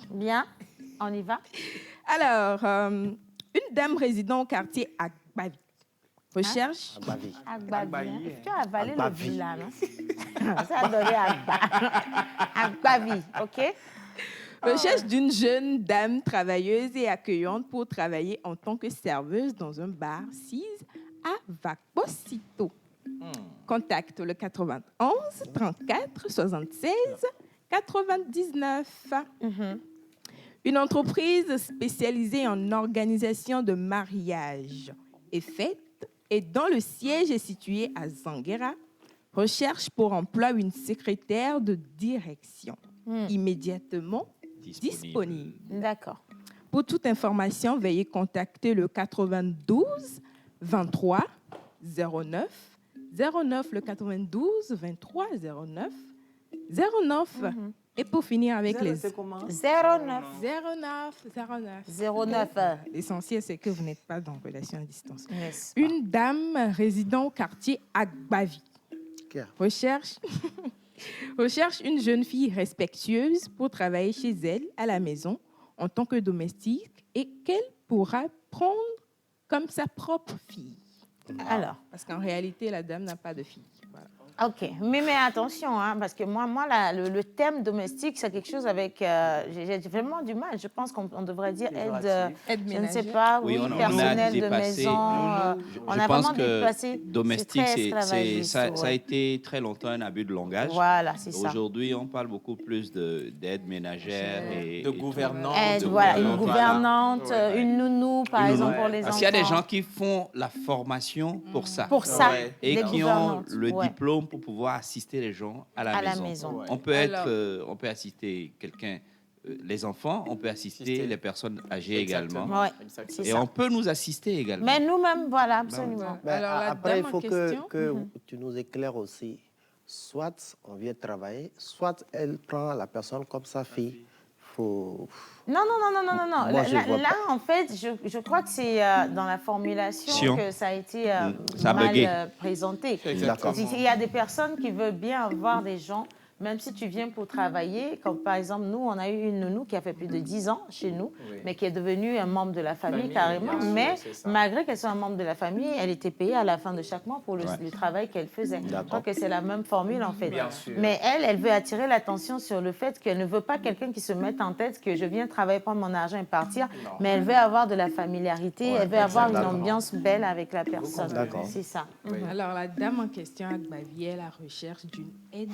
Bien, on y va. Alors, une dame résidant au quartier Agbavi recherche Agbavi. Agbavi. Hein. Agbavi. Tu as avalé le Agbavi. vu là, non? Ça a donné Agbavi, OK? recherche d'une jeune dame travailleuse et accueillante pour travailler en tant que serveuse dans un bar 6 à Vaposito. Contacte le 91 34 76 99. Une entreprise spécialisée en organisation de mariage et fêtes et dont le siège est situé à Zanguera recherche pour emploi une secrétaire de direction immédiatement disponible. D'accord. Pour toute information, veuillez contacter le 92 23 09 09, le 92 23 09 09. Et pour finir avec les... C'est comment? 09. 09. 09. L'essentiel, c'est que vous n'êtes pas dans relation à distance. N'est-ce pas? Une dame résidant au quartier Agbavi recherche une jeune fille respectueuse pour travailler chez elle à la maison en tant que domestique et qu'elle pourra prendre comme sa propre fille. Alors, Parce qu'en réalité, la dame n'a pas de fille. Voilà. ok, mais attention, hein, parce que moi le thème domestique, c'est quelque chose avec... j'ai vraiment du mal. Je pense qu'on devrait dire aide, Aide je ne sais ménagère. pas, Oui, oui, on a personnel de dépassé. maison. On Je a pense vraiment que dépassé. domestique, C'est très esclavagiste, ça a ouais. été très longtemps un abus de langage. Voilà, c'est ça. Aujourd'hui, on parle beaucoup plus d'aide ménagère et De et tout. gouvernance. Aide, de voilà, une gouvernante, gouvernante, une nounou, par Une exemple, nounou. pour les Parce enfants. qu'il y a des gens qui font la formation pour ça. Pour ça, Ouais. Et des qui ont gouvernantes, le ouais. diplôme pour pouvoir assister les gens à la À la maison. maison. Ouais. On peut Alors- on peut assister quelqu'un, les enfants, on peut assister Assister. les personnes âgées Exactement. également. Ouais, Exactement. c'est Et ça. on peut nous assister également. Mais nous-mêmes, voilà, absolument. Voilà. Mais Alors, la après, il dame faut en question... que tu nous éclaires aussi. Soit on vient travailler, soit elle prend la personne comme sa fille. Faut... Non. Moi, je vois Là, pas. en fait, je crois que c'est dans la formulation Sion. que ça a été Ça a mal bugué. présenté. D'accord. Il y a des personnes qui veulent bien avoir des gens, même si tu viens pour travailler, comme par exemple, nous, on a eu une nounou qui a fait plus de 10 ans chez nous, Oui. mais qui est devenue un membre de la famille Famille, carrément. bien sûr, Mais c'est ça. malgré qu'elle soit un membre de la famille, elle était payée à la fin de chaque mois pour le travail qu'elle faisait. Je crois que c'est la même formule, en fait. Bien sûr. Mais elle veut attirer l'attention sur le fait qu'elle ne veut pas quelqu'un qui se mette en tête que je viens travailler, prendre mon argent et partir, Non. mais elle veut avoir de la familiarité, elle veut avoir une exactement. ambiance belle avec la personne. D'accord. C'est ça. Oui. Alors, la dame en question, Agbavi, est à la recherche d'une aide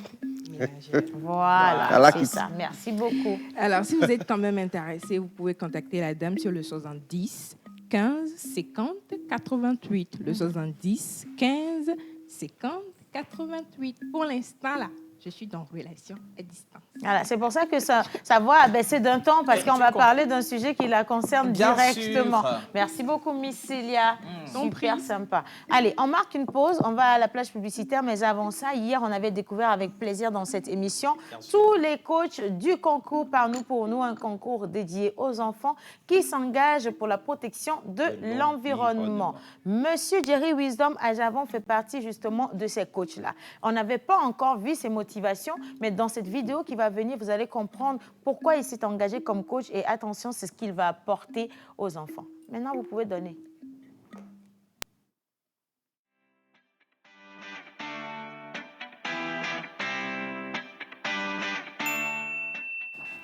ménagère. Voilà, Voilà c'est qui- ça. Merci beaucoup. Alors, si vous êtes quand même intéressé, vous pouvez contacter la dame sur le 70 15 50 88. Le 70 15 50 88. Pour l'instant, là, je suis dans relation à distance. Voilà, c'est pour ça que sa voix a baissé d'un ton, parce qu'on va parler d'un sujet qui la concerne Bien directement. sûr. Merci beaucoup, Miss Célia. Ton Super prix. sympa. Allez, on marque une pause. On va à la plage publicitaire. Mais avant ça, hier, on avait découvert avec plaisir dans cette émission tous les coachs du concours Par nous pour nous, un concours dédié aux enfants qui s'engagent pour la protection de l'environnement. Monsieur Jerry Wisdom à Javon fait partie justement de ces coachs-là. On n'avait pas encore vu ses motivations, mais dans cette vidéo qui va venir, vous allez comprendre pourquoi il s'est engagé comme coach et attention, c'est ce qu'il va apporter aux enfants. Maintenant, vous pouvez donner.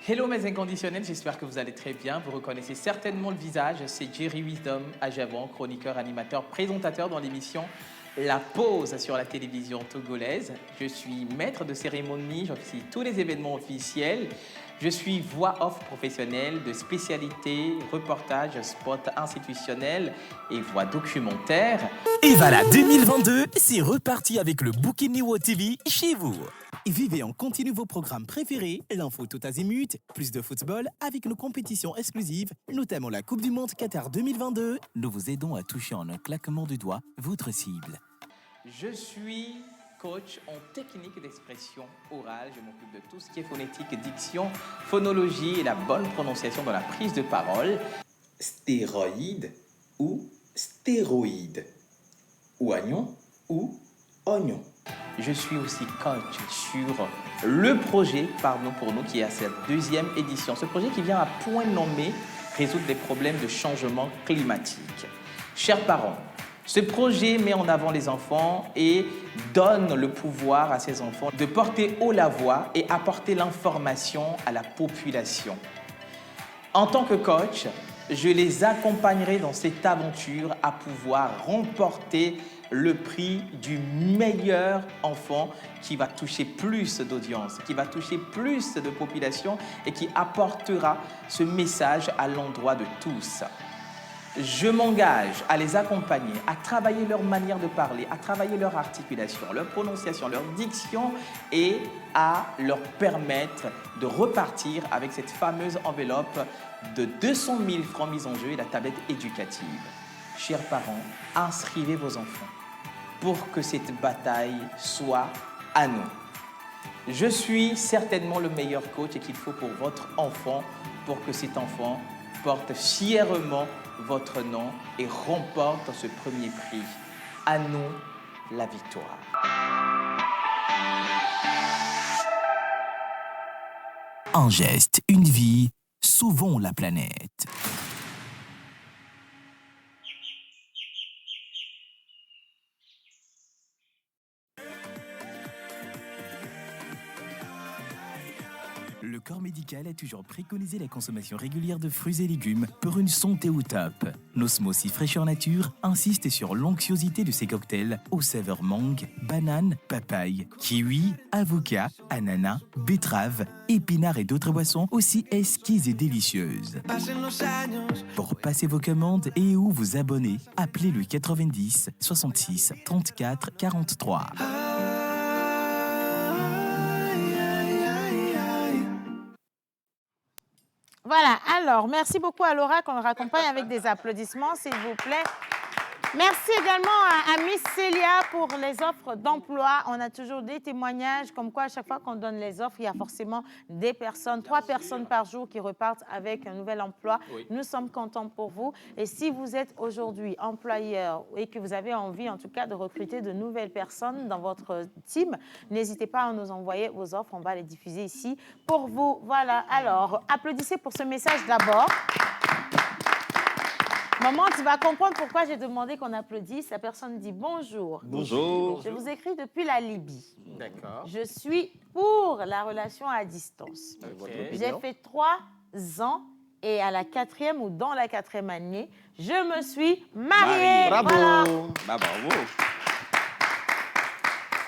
Hello mes inconditionnels, j'espère que vous allez très bien. Vous reconnaissez certainement le visage, c'est Jerry Wisdom à Javon, chroniqueur, animateur, présentateur dans l'émission La Pause sur la télévision togolaise. Je suis maître de cérémonie, j'officie tous les événements officiels. Je suis voix off professionnelle de spécialité, reportage, spot institutionnel et voix documentaire. Et voilà, 2022, c'est reparti avec le Booking World TV chez vous. Et vivez en continu vos programmes préférés, l'info tout azimut, plus de football avec nos compétitions exclusives, notamment la Coupe du Monde Qatar 2022. Nous vous aidons à toucher en un claquement de doigts votre cible. Je suis coach en technique d'expression orale. Je m'occupe de tout ce qui est phonétique, diction, phonologie et la bonne prononciation dans la prise de parole. Stéroïde ou stéroïde. Oignon ou oignon. Je suis aussi coach sur le projet Par nous pour nous qui est à sa 2e édition. Ce projet qui vient à point nommé résoudre des problèmes de changement climatique. Chers parents, ce projet met en avant les enfants et donne le pouvoir à ces enfants de porter haut la voix et apporter l'information à la population. En tant que coach, je les accompagnerai dans cette aventure à pouvoir remporter le prix du meilleur enfant qui va toucher plus d'audience, qui va toucher plus de population et qui apportera ce message à l'endroit de tous. Je m'engage à les accompagner, à travailler leur manière de parler, à travailler leur articulation, leur prononciation, leur diction et à leur permettre de repartir avec cette fameuse enveloppe de 200 000 francs mis en jeu et la tablette éducative. Chers parents, inscrivez vos enfants pour que cette bataille soit à nous. je suis certainement le meilleur coach qu'il faut pour votre enfant, pour que cet enfant porte fièrement votre nom et remporte ce premier prix. À nous, la victoire. Un geste, une vie, sauvons la planète. Le corps médical a toujours préconisé la consommation régulière de fruits et légumes pour une santé au top. Nos smoothies fraîcheur nature insistent sur l'onctuosité de ces cocktails aux saveurs mangue, banane, papaye, kiwi, avocat, ananas, betterave, épinards et d'autres boissons aussi exquises et délicieuses. Pour passer vos commandes et ou vous abonner, appelez le 90 66 34 43. Voilà, alors, merci beaucoup à Laura qu'on le raccompagne avec des applaudissements, s'il vous plaît. Merci également à Miss Célia pour les offres d'emploi. On a toujours des témoignages comme quoi à chaque fois qu'on donne les offres, il y a forcément des personnes, 3 personnes par jour qui repartent avec un nouvel emploi. Oui. Nous sommes contents pour vous. Et si vous êtes aujourd'hui employeur et que vous avez envie en tout cas de recruter de nouvelles personnes dans votre team, n'hésitez pas à nous envoyer vos offres. On va les diffuser ici pour vous. Voilà, alors applaudissez pour ce message d'abord. Maman, tu vas comprendre pourquoi j'ai demandé qu'on applaudisse. La personne dit bonjour. Bonjour. Je vous écris depuis la Libye. D'accord. Je suis pour la relation à distance. Okay. J'ai fait 3 ans et à la 4e ou dans la 4e année, je me suis mariée. Bravo. Voilà. Bah, bravo.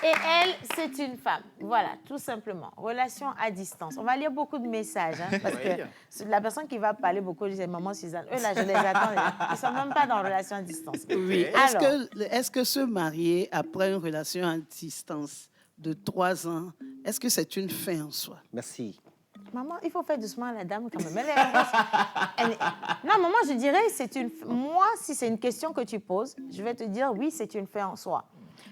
Et elle, c'est une femme. Voilà, tout simplement. Relation à distance. On va lire beaucoup de messages, hein, parce que la personne qui va parler beaucoup, c'est Maman Suzanne. Eux, là, je les attends. Ils ne sont même pas dans relation à distance. Oui. Alors, Est-ce que se marier après une relation à distance de 3 ans, est-ce que c'est une fin en soi? Merci. Maman, il faut faire doucement à la dame quand même. Non, maman, je dirais, moi, si c'est une question que tu poses, je vais te dire oui, c'est une fin en soi.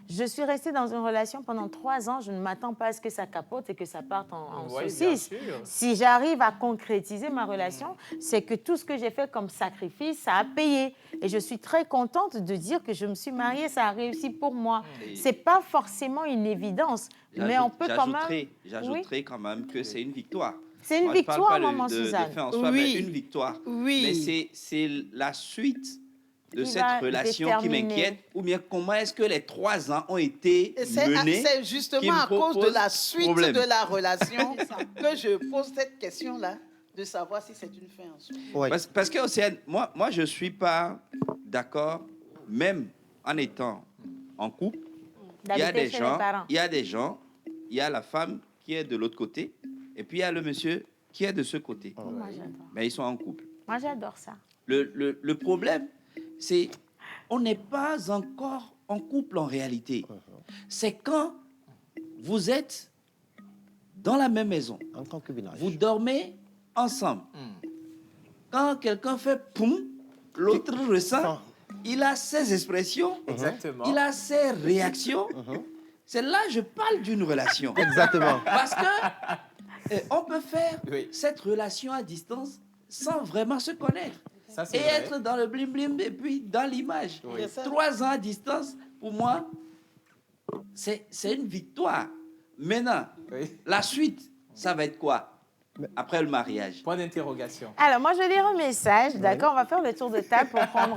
Je suis restée dans une relation pendant 3 ans. Je ne m'attends pas à ce que ça capote et que ça parte en saucisse. Si j'arrive à concrétiser ma relation, c'est que tout ce que j'ai fait comme sacrifice, ça a payé. Et je suis très contente de dire que je me suis mariée, ça a réussi pour moi. Ce n'est pas forcément une évidence, mais on peut quand même... J'ajouterai quand même que c'est une victoire. C'est une victoire, Maman Suzanne. De fin en soi, mais une victoire. Oui. Mais c'est la suite de cette relation qui m'inquiète, ou bien comment est-ce que les 3 ans ont été menés? C'est justement à cause de la suite de la relation que je pose cette question-là, de savoir si c'est une fin en soi. Oui. Parce que, Océane, moi, je ne suis pas d'accord, même en étant en couple, il y a des gens, il y a la femme qui est de l'autre côté, et puis il y a le monsieur qui est de ce côté. Moi, j'adore. Mais ils sont en couple. Moi, j'adore ça. Le problème, c'est on n'est pas encore en couple en réalité. C'est quand vous êtes dans la même maison, En concubinage. vous dormez ensemble. Quand quelqu'un fait poum, l'autre ressent, il a ses expressions, Exactement. il a ses réactions. C'est là que je parle d'une relation. Exactement. Parce que on peut faire cette relation à distance sans vraiment se connaître. Ça, Et être dans le blim-blim et puis dans l'image. 3 ans à distance, pour moi, c'est une victoire. Maintenant, la suite, ça va être quoi après le mariage? Point d'interrogation. Alors, moi, je vais lire un message, d'accord? On va faire le tour de table pour prendre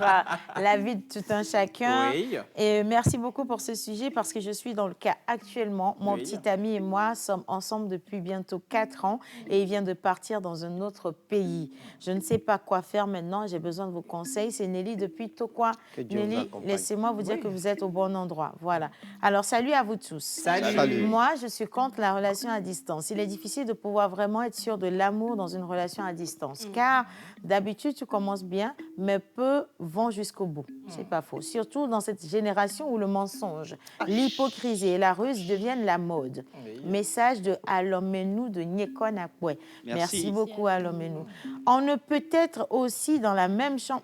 l'avis de tout un chacun. Oui. Et merci beaucoup pour ce sujet parce que je suis dans le cas actuellement. Mon petit ami et moi sommes ensemble depuis bientôt 4 ans et il vient de partir dans un autre pays. Je ne sais pas quoi faire maintenant. J'ai besoin de vos conseils. C'est Nelly depuis Tokwa. Nelly, laissez-moi vous dire que vous êtes au bon endroit. Voilà. Alors, salut à vous tous. Salut. Moi, je suis contre la relation à distance. Il est difficile de pouvoir vraiment être sûr de l'amour dans une relation à distance. Car d'habitude, tu commences bien, mais peu vont jusqu'au bout. C'est pas faux. Surtout dans cette génération où le mensonge, l'hypocrisie et la ruse deviennent la mode. Message de Alomenou de Nyekonakwe. Merci beaucoup, Alomenou. On ne peut être aussi dans la même chambre...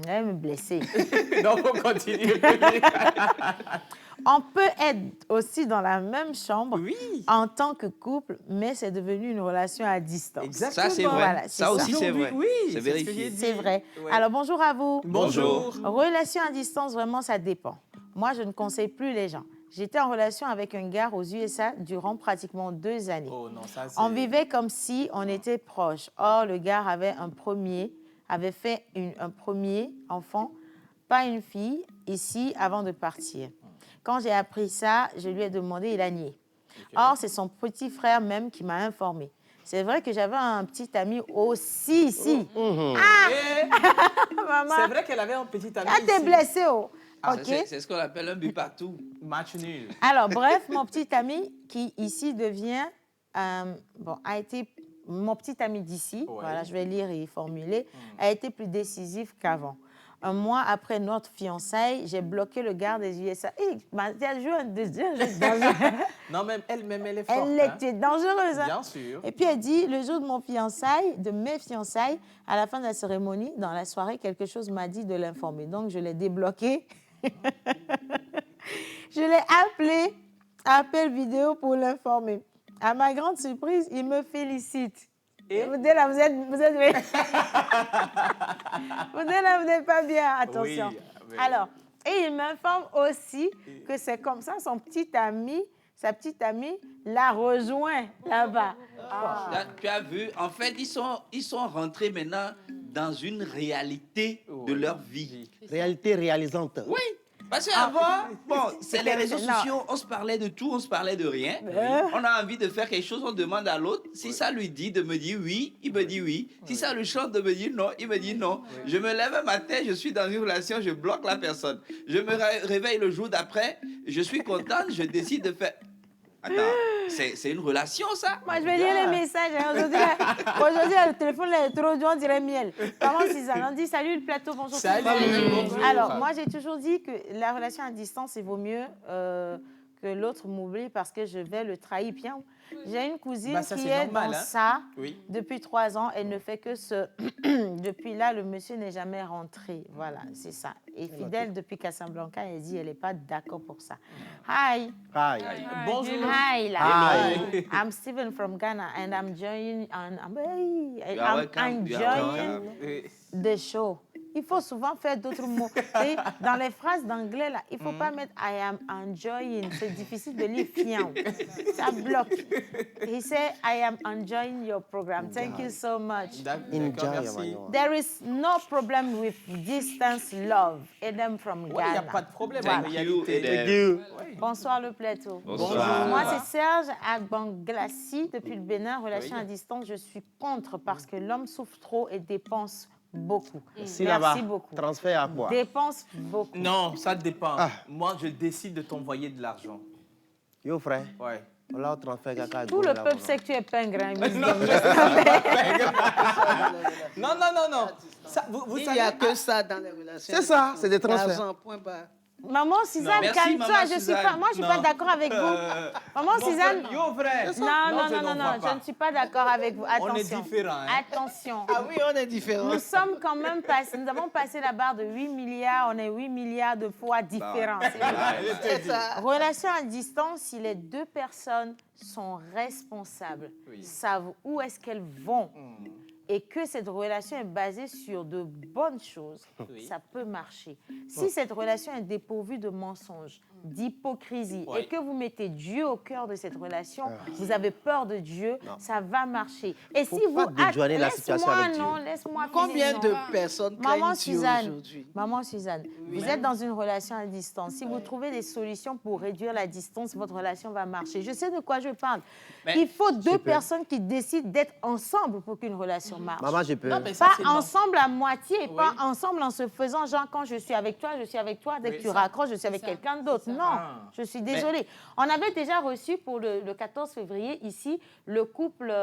Elle me blesser. Donc, on continue. On peut être aussi dans la même chambre Oui. en tant que couple, mais c'est devenu une relation à distance. Exactement. Ça, c'est vrai. Voilà, c'est ça aussi, c'est Aujourd'hui, vrai. oui, c'est c'est ce que j'ai vérifié. dit. C'est vrai. Ouais. Alors, bonjour à vous. Bonjour. Relation à distance, vraiment, ça dépend. Moi, je ne conseille plus les gens. J'étais en relation avec un gars aux USA durant pratiquement 2 années. Oh non, ça c'est... On vivait comme si on était proches. Or, le gars avait fait un premier enfant, pas une fille, ici, avant de partir. Quand j'ai appris ça, je lui ai demandé, il a nié. Or, c'est son petit frère même qui m'a informé. C'est vrai que j'avais un petit ami aussi ici. Maman, C'est vrai qu'elle avait un petit ami ah, t'es ici. blessé, oh. Ah, OK. c'est ce qu'on appelle un but partout. Match nul. Alors, bref, mon petit ami qui ici devient, a été, mon petit ami d'ici, Ouais. voilà, je vais lire et formuler, a été plus décisif qu'avant. Un mois après notre fiançailles, j'ai bloqué le gars des USA. Elle a joué un deuxième jeu dangereux. Non, même elle est forte. Elle était dangereuse. Hein? Bien sûr. Et puis elle dit, le jour de mes fiançailles, à la fin de la cérémonie, dans la soirée, quelque chose m'a dit de l'informer. Donc, je l'ai débloqué. Je l'ai appelé, appel vidéo pour l'informer. À ma grande surprise, il me félicite. Et vous êtes là, vous êtes vous n'êtes pas bien, attention. Oui. Alors, et il m'informe aussi que c'est comme ça, sa petite amie l'a rejoint là-bas. Là, tu as vu, en fait, ils sont rentrés maintenant dans une réalité de leur vie. Réalité réalisante. Oui, parce qu'avant, bon, c'est les réseaux sociaux, on se parlait de tout, on se parlait de rien. On a envie de faire quelque chose, on demande à l'autre. Si ça lui dit de me dire oui, il me dit oui. Si ça lui chante de me dire non, il me dit non. Je me lève un matin, je suis dans une relation, je bloque la personne. Je me réveille le jour d'après, je suis contente, je décide de faire... Attends, c'est une relation, ça? Moi, je vais lire les messages. Hein. Aujourd'hui, le téléphone là, est trop dur, on dirait miel. Maman Suzanne, on dit salut le plateau, bonjour. Salut, bonjour. Alors, moi, j'ai toujours dit que la relation à distance, il vaut mieux que l'autre m'oublie parce que je vais le trahir. Bien, j'ai une cousine Ça, qui c'est est normal, dans hein? ça Oui. depuis 3 ans. Elle ne fait que ce... Depuis là, le monsieur n'est jamais rentré. Voilà, c'est ça. Et fidèle depuis Casablanca, elle dit elle n'est pas d'accord pour ça. Hi. Hi. Bonjour. Hi, là. Hi. I'm Stephen from Ghana and I'm enjoying You are welcome. You are welcome. the show. Il faut souvent faire d'autres mots. Et dans les phrases d'anglais, là, il ne faut pas mettre I am enjoying. C'est difficile de lire fiant. Ça bloque. He said, I am enjoying your program. Thank you so much. D'accord, merci. There is no problem with distance love. Edem from Oui, il n'y a Ghana. pas de problème Thank en you, réalité. Edem. Bonsoir le plateau. Bonsoir. Moi, c'est Serge Agbanglassi depuis le Bénin. Relation Oui. à distance, je suis contre parce que l'homme souffre trop et dépense beaucoup. Si là-bas, Merci beaucoup. transfert à quoi? Dépense beaucoup. Non, ça dépend. Ah. Moi, je décide de t'envoyer de l'argent. Yo, frère. Ouais. Là, on transfère caca. Tout le peuple sait que tu es pas un grand ministre. Non. Ça, vous Il savez... n'y a que ça dans les relations. C'est ça, c'est des transferts. L'argent, point barre. Maman Suzanne, Merci, calme-toi. maman Je suis Suzanne. pas, moi, je suis pas d'accord avec vous. Maman Mon Suzanne. frère, yo, frère. Non, je non, n'en vois pas. je ne suis pas d'accord avec vous. Attention. On est différents. Hein? Attention. Ah oui, on est différents. Nous sommes quand même passés, nous avons passé la barre de 8 milliards, on est 8 milliards de fois différents. C'est vrai. C'est ça. Relation à distance, si les 2 personnes sont responsables, Oui. savent où est-ce qu'elles vont, et que cette relation est basée sur de bonnes choses, Oui. ça peut marcher. Si cette relation est dépourvue de mensonges, d'hypocrisie, Oui. et que vous mettez Dieu au cœur de cette relation, vous avez peur de Dieu, ça va marcher. Et Faut si pas vous... dédouaner la situation avec Dieu. Laisse-moi Combien finir, de non. personnes Maman craignent Dieu Suzanne, aujourd'hui? Maman Suzanne, vous êtes dans une relation à distance. Si vous trouvez des solutions pour réduire la distance, votre relation va marcher. Je sais de quoi je parle. Mais Il faut 2 personnes qui décident d'être ensemble pour qu'une relation marche. Maman, je peux. Non, mais ça, Pas c'est normal. ensemble à moitié, pas Oui. ensemble en se faisant genre quand je suis avec toi, je suis avec toi, dès que Oui, tu ça. raccroches, je suis avec quelqu'un d'autre. Non, Ah. je suis désolée. On avait déjà reçu pour le 14 février ici le couple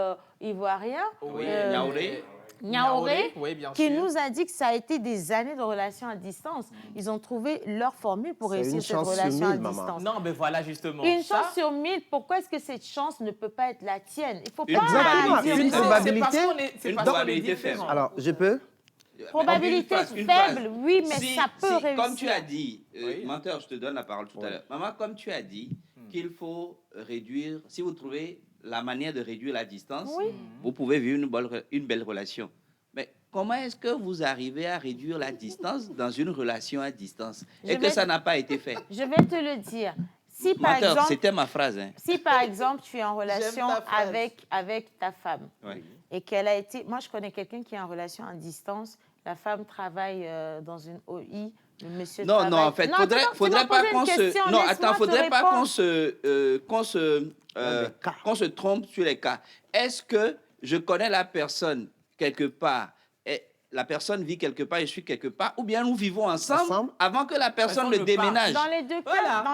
ivoirien. Oui, Niaouré. Niaouré, oui, bien qui sûr. nous a dit que ça a été des années de relations à distance. Ils ont trouvé leur formule pour C'est réussir une cette chance sur relation à 1000, maman. distance. Non, mais voilà, justement. Une Ça, chance sur 1000, pourquoi est-ce que cette chance ne peut pas être la tienne? Il ne faut pas Exactement. dire Une non. probabilité. c'est parce qu'on est Une différents. probabilité faible. Alors, je peux? Probabilité une faible, oui, mais Si- ça peut si, réussir. Comme tu as dit, Oui. menteur, je te donne la parole tout à l'heure. Maman, comme tu as dit qu'il faut réduire, si vous trouvez la manière de réduire la distance, Oui. vous pouvez vivre une belle relation. Mais comment est-ce que vous arrivez à réduire la distance dans une relation à distance Je et que vais- ça n'a pas été fait? Je vais te le dire. Si par Menteur, exemple, c'était ma phrase. Hein. si par exemple tu es en relation ta phrase. avec ta femme Ouais. et qu'elle a été... Moi, je connais quelqu'un qui est en relation à distance. La femme travaille dans une OI. Le monsieur Non, travaille... non, en fait, faudrait pas qu'on se... Non, attends, faudrait pas qu'on se trompe sur les cas. Est-ce que je connais la personne quelque part, et la personne vit quelque part, je suis quelque part, ou bien nous vivons ensemble avant que la personne ne déménage? Dans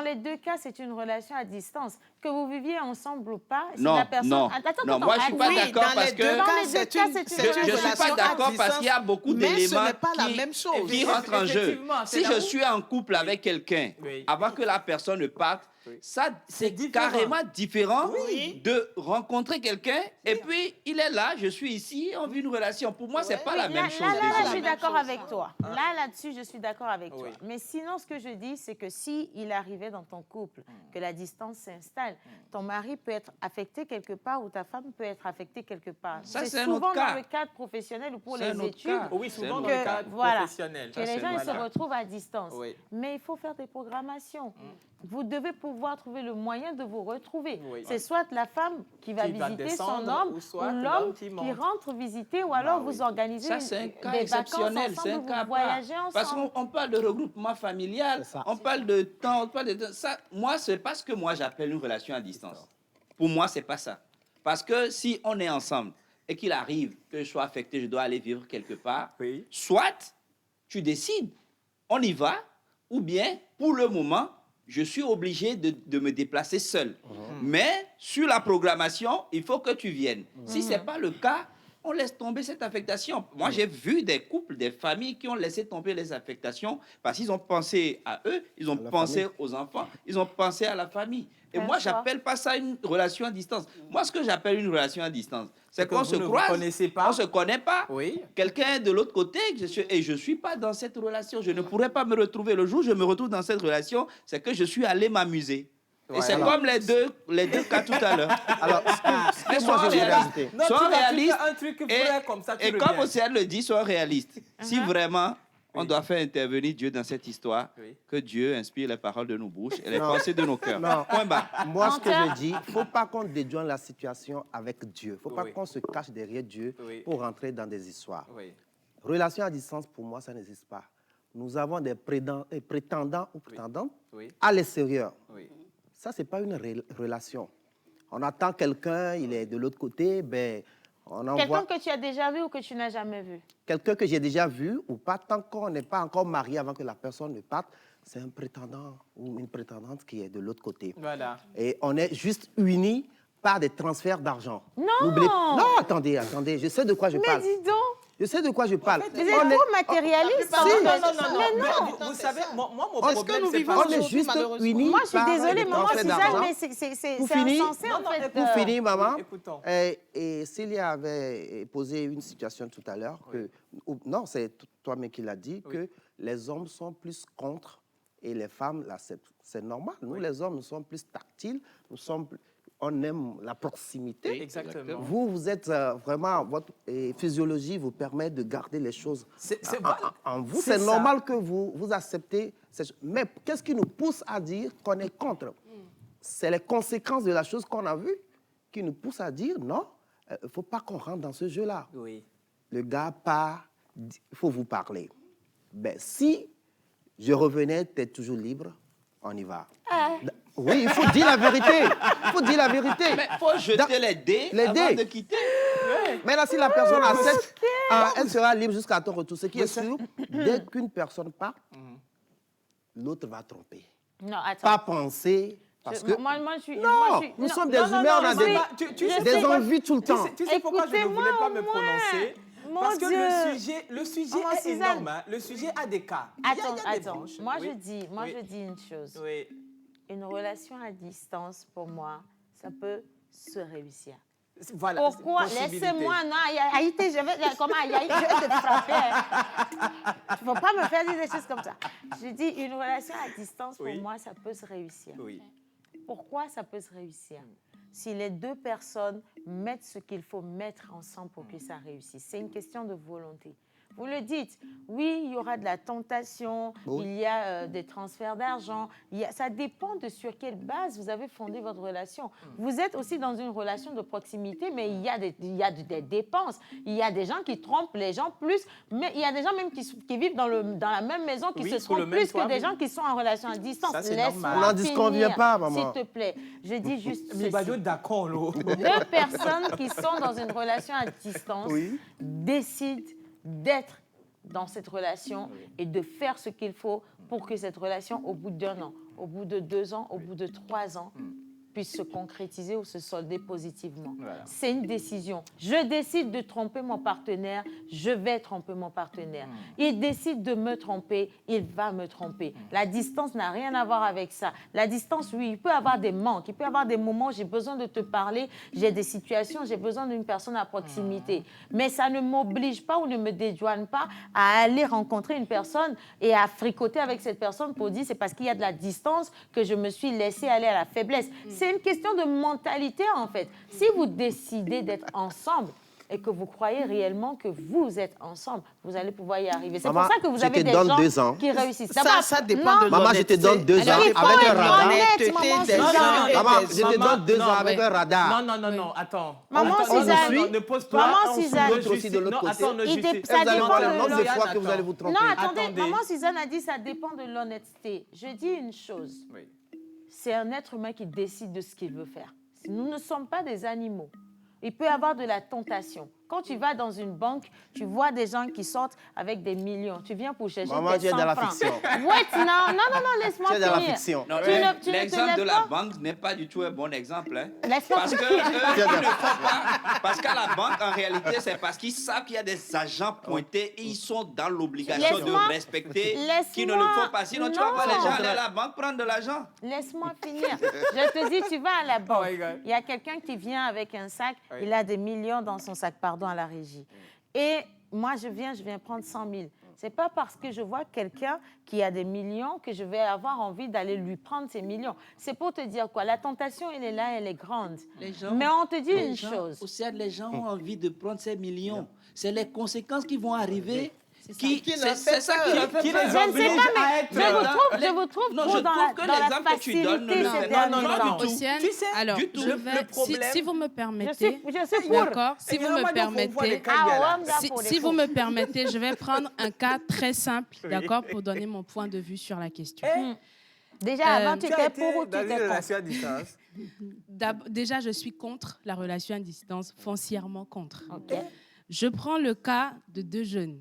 les deux cas, c'est une relation à distance. Que vous viviez ensemble ou pas, si Non, la personne... non, Attends, non, moi je suis pas Oui, d'accord dans parce les que... deux cas, Dans les deux c'est cas, une- c'est une c'est Je une ne suis pas relation à d'accord parce distance, qu'il y a beaucoup mais ce d'éléments n'est pas la même chose. qui rentrent en jeu. Effectivement, c'est Si là je où- suis en couple avec quelqu'un, Oui. avant que la personne ne parte, Oui. ça, c'est différent. carrément différent Oui. de rencontrer quelqu'un et puis il est là, je suis ici, on vit une relation. Pour moi, c'est pas la même chose. Là, déjà. je suis d'accord avec toi. Là-dessus, je suis d'accord avec toi. Oui. Mais sinon, ce que je dis, c'est que si il arrivait dans ton couple, que la distance s'installe, ton mari peut être affecté quelque part ou ta femme peut être affectée quelque part. Ça, c'est C'est un souvent autre cas. dans le cadre professionnel ou pour C'est un les autre études cas. Oui, souvent dans que, le cadre voilà, professionnel. que Ça, les c'est gens ils se voilà. retrouvent à distance. Oui. Mais il faut faire des programmations. Vous devez pouvoir trouver le moyen de vous retrouver. Oui. C'est soit la femme qui va Qui va visiter son descendre, homme ou ou soit l'homme l'homme qui qui monte. rentre visiter ou alors oui. vous organisez Ça, c'est un cas des vacances exceptionnel, c'est un ensemble, cas vous voyagez ensemble. Parce qu'on parle de regroupement familial, C'est ça. on parle de temps, on parle de ça. Moi, c'est pas ce que moi j'appelle une relation à distance. Pour moi, c'est pas ça. Parce que si on est ensemble et qu'il arrive que je sois affecté, je dois aller vivre quelque part, Oui. soit tu décides, on y va, ou bien pour le moment, je suis obligé de me déplacer seul. Mais sur la programmation, il faut que tu viennes. Si ce n'est pas le cas, on laisse tomber cette affectation. Moi, j'ai vu des couples, des familles qui ont laissé tomber les affectations parce qu'ils ont pensé à eux, ils ont pensé aux enfants, ils ont pensé à la famille. Et moi, je n'appelle pas ça une relation à distance. Moi, ce que j'appelle une relation à distance, c'est qu'on se croise, on ne se connaît pas. Oui. Quelqu'un est de l'autre côté et je ne suis pas dans cette relation. Je ne pourrais pas me retrouver. Le jour où je me retrouve dans cette relation, c'est que je suis allé m'amuser. Et c'est comme les deux cas tout à l'heure. Alors, Mais moi, sois je voudrais réaliste. ajouter. Non, Sois tu fais réaliste. un truc Et, vrai comme ça, tu et reviens. comme Océane le dit, sois réaliste. Si vraiment on Oui. doit faire intervenir Dieu dans cette histoire, Oui. que Dieu inspire les paroles de nos bouches et les Non. pensées de nos cœurs. Non. Point barre. Moi, ce que Menteur. je dis, il ne faut pas qu'on dédouane la situation avec Dieu. Il ne faut pas Oui. qu'on se cache derrière Dieu Oui. pour rentrer dans des histoires. Oui. Relation à distance, pour moi, ça n'existe pas. Nous avons des prétendants ou prétendantes Oui. à l'extérieur. Oui. Ça, ce n'est pas une relation. On attend quelqu'un, il est de l'autre côté, ben, on Quelqu'un envoie que tu as déjà vu ou que tu n'as jamais vu. quelqu'un que j'ai déjà vu ou pas, tant qu'on n'est pas encore marié avant que la personne ne parte, c'est un prétendant ou une prétendante qui est de l'autre côté. Voilà. Et on est juste unis par des transferts d'argent. Non. Non, attendez, je sais de quoi je Mais parle. dis donc, Je sais de quoi je parle. vous êtes trop matérialiste. hein. Non, non. Mais non. Mais vous savez, moi, mon Est-ce que problème, nous c'est vivons pas... On est aujourd'hui, juste malheureusement. unis Moi, je suis par désolée, des maman transferts Suzanne, d'argent. mais c'est Pour finir- insensé, Non, en non, fait. écoute, Pour finir, maman, Écoutons. et Célia avait posé une situation tout à l'heure, non, c'est toi-même qui l'as dit, que les hommes sont plus contre et les femmes l'acceptent. C'est normal. Nous, les hommes, nous sommes plus tactiles, on aime la proximité. Exactement. Vous êtes vraiment, votre physiologie vous permet de garder les choses en vous. C'est C'est ça. normal que vous acceptez ces choses. Mais qu'est-ce qui nous pousse à dire qu'on est contre? C'est les conséquences de la chose qu'on a vue qui nous poussent à dire non, il ne faut pas qu'on rentre dans ce jeu-là. Oui. Le gars part, il faut vous parler. Ben, si je revenais, tu es toujours libre, on y va. Oui, il faut dire la vérité. Il faut dire la vérité. Mais il faut jeter les dés Les avant dés. de quitter. Maintenant, si la personne accepte, elle sera libre jusqu'à ton retour. Ce qui est sûr, dès qu'une personne part, l'autre va tromper. Non, attends. Pas penser, parce que... Moi, je suis... Non, moi, je suis- nous non, sommes des non, non, humains, on non, a je des, sais- Tu sais des pourquoi- envies tout le temps. Tu sais pourquoi je ne voulais pas me Écoutez-moi au prononcer? moins. Parce que Mon le Dieu. sujet Maman est Suzanne. énorme. Hein. Le sujet a des cas. Il y a des Attends. branches. Moi, Oui. je dis une chose. Oui. Une relation à distance, pour moi, ça peut se réussir. Voilà. Pourquoi? Possibilité. Laissez-moi, non, Haïti, je vais, comment, je vais te frapper. Il ne faut pas me faire dire des choses comme ça. Je dis, une relation à distance, pour moi, ça peut se réussir. Oui. Pourquoi ça peut se réussir? Si les deux personnes mettent ce qu'il faut mettre ensemble pour que ça réussisse. C'est une question de volonté. Vous le dites, oui, il y aura de la tentation, il y a des transferts d'argent, ça dépend de sur quelle base vous avez fondé votre relation. Vous êtes aussi dans une relation de proximité, mais il y a des dépenses. Il y a des gens qui trompent les gens plus, mais il y a des gens même qui vivent dans la même maison qui se trompent plus que des gens qui sont en relation à distance. On n'en disconvient pas, maman. S'il te plaît. Je dis juste Mais d'accord, deux personnes qui sont dans une relation à distance décident d'être dans cette relation et de faire ce qu'il faut pour que cette relation, au bout d'1 an, au bout de 2 ans, au bout de 3 ans, puisse se concrétiser ou se solder positivement. Voilà. C'est une décision. Je décide de tromper mon partenaire, je vais tromper mon partenaire. Il décide de me tromper, il va me tromper. La distance n'a rien à voir avec ça. La distance, oui, il peut y avoir des manques, il peut y avoir des moments où j'ai besoin de te parler, j'ai des situations, j'ai besoin d'une personne à proximité. Mais ça ne m'oblige pas ou ne me dédouane pas à aller rencontrer une personne et à fricoter avec cette personne pour dire c'est parce qu'il y a de la distance que je me suis laissée aller à la faiblesse. C'est une question de mentalité, en fait. Si vous décidez d'être ensemble et que vous croyez réellement que vous êtes ensemble, vous allez pouvoir y arriver. C'est pour ça que vous avez des gens qui réussissent. Ça dépend de Maman, je te donne 2 ans avec un radar. Maman, je te donne 2 ans avec un radar. Non, attends. Maman Suzanne, ne pose pas. Maman Suzanne, aussi de l'autre côté. Attends, ça dépend le nombre de fois que vous allez vous tromper. Non, attendez. Maman Suzanne a dit ça dépend de l'honnêteté. Je dis une chose. Oui. C'est un être humain qui décide de ce qu'il veut faire. Nous ne sommes pas des animaux. Il peut y avoir de la tentation. Quand tu vas dans une banque, tu vois des gens qui sortent avec des millions. Tu viens pour chercher Maman, tes 100 tu es dans la francs. fiction. Wait, non, laisse-moi Tu es finir. dans la fiction. Non, l'exemple de la banque n'est pas du tout un bon exemple. Hein. Laisse-moi Parce que ils ne font pas. Parce qu'à la banque, en réalité, c'est parce qu'ils savent qu'il y a des agents pointés et ils sont dans l'obligation de respecter qu'ils ne le font pas. Sinon, tu vas voir les gens aller à la banque prendre de l'argent. Laisse-moi finir. Je te dis, tu vas à la banque. Il y a quelqu'un qui vient avec un sac. Il a des millions dans son sac, pardon, à la régie. Et moi, je viens prendre 100 000. Ce n'est pas parce que je vois quelqu'un qui a des millions que je vais avoir envie d'aller lui prendre ces millions. C'est pour te dire quoi? La tentation, elle est là, elle est grande. Mais on te dit une chose. Aussi, les gens ont envie de prendre ces millions. C'est les conséquences qui vont arriver. C'est ça qui Je ne sais pas, mais je vous trouve trop dans la facilité ces derniers temps. Océane, Tu sais, alors, du tout. je vais, Le problème- si vous me permettez, Je suis pour. d'accord, si vous me permettez, si vous me permettez, je vais prendre un cas très simple, d'accord, pour donner mon point de vue sur la question. Déjà, avant, tu étais pour ou tu dans une étais contre? relation à distance. Déjà, je suis contre la relation à distance, foncièrement contre. OK. Je prends le cas de deux jeunes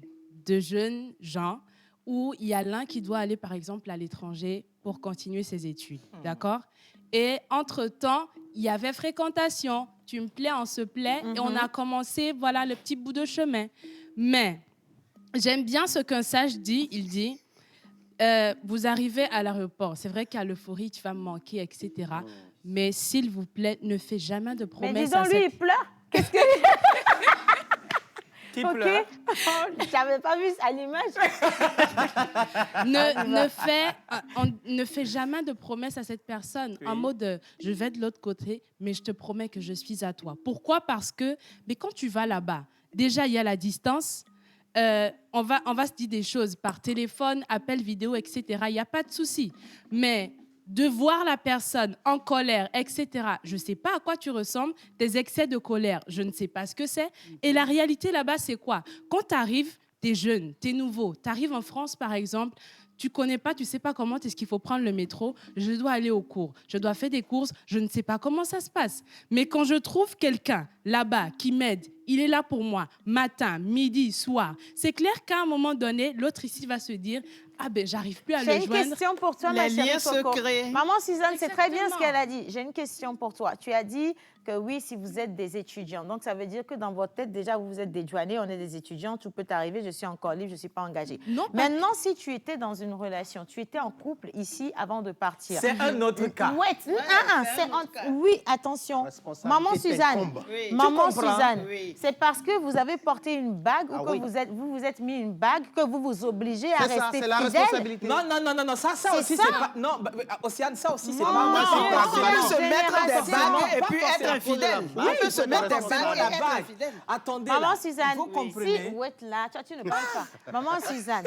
gens où il y a l'un qui doit aller, par exemple, à l'étranger pour continuer ses études, d'accord? Et entre-temps, il y avait fréquentation. Tu me plais, on se plaît, et on a commencé, voilà, le petit bout de chemin. Mais j'aime bien ce qu'un sage dit. Il dit, vous arrivez à l'aéroport. C'est vrai qu'à l'euphorie, tu vas me manquer, etc. Mais s'il vous plaît, ne fais jamais de promesses. Mais disons, lui, il pleure. Qu'est-ce que... Qui OK. pleure? Je n'avais pas vu à l'image. Ne fais jamais de promesses à cette personne en mode je vais de l'autre côté, mais je te promets que je suis à toi. Pourquoi? Parce que mais quand tu vas là-bas, déjà il y a la distance. On va se dire des choses par téléphone, appel vidéo, etc. Il n'y a pas de souci. Mais de voir la personne en colère, etc. Je ne sais pas à quoi tu ressembles, tes excès de colère, je ne sais pas ce que c'est. Et la réalité là-bas, c'est quoi? Quand tu arrives, tu es jeune, tu es nouveau. Tu arrives en France, par exemple, tu ne connais pas, tu ne sais pas comment est-ce qu'il faut prendre le métro. Je dois aller au cours, je dois faire des courses, je ne sais pas comment ça se passe. Mais quand je trouve quelqu'un là-bas qui m'aide, il est là pour moi, matin, midi, soir. C'est clair qu'à un moment donné, l'autre ici va se dire « Ah ben, j'arrive plus à le joindre. » J'ai une question pour toi, ma chérie Coco. secrets. Maman Suzanne, c'est très bien ce Exactement. qu'elle a dit. J'ai une question pour toi. Tu as dit que oui, si vous êtes des étudiants. Donc, ça veut dire que dans votre tête, déjà, vous êtes dédouanés, on est des étudiants, tout peut arriver, je suis encore libre, je ne suis pas engagée. Non, Maintenant, si tu étais dans une relation, tu étais en couple ici avant de partir. C'est un autre cas. Oui, attention. Maman Suzanne, Oui. Maman Tu comprends? Suzanne, Oui. c'est parce que vous avez porté une bague Ah ou que oui. vous vous êtes mis une bague que vous vous obligez à C'est ça, rester c'est la fidèle. responsabilité. Non, ça C'est aussi, ça. c'est pas... Non, Océane, ça aussi, c'est Non, pas... non, Moi, je suis non, pas non, d'accord. non, se mettre des génération. bagues et Pas puis forcément être à cause de la infidèle. bague. On peut se mettre des forcément bagues et la être bague. infidèle. Attendez, Maman là, Suzanne, vous comprenez. si vous êtes là, tu ne parles pas. Maman Suzanne,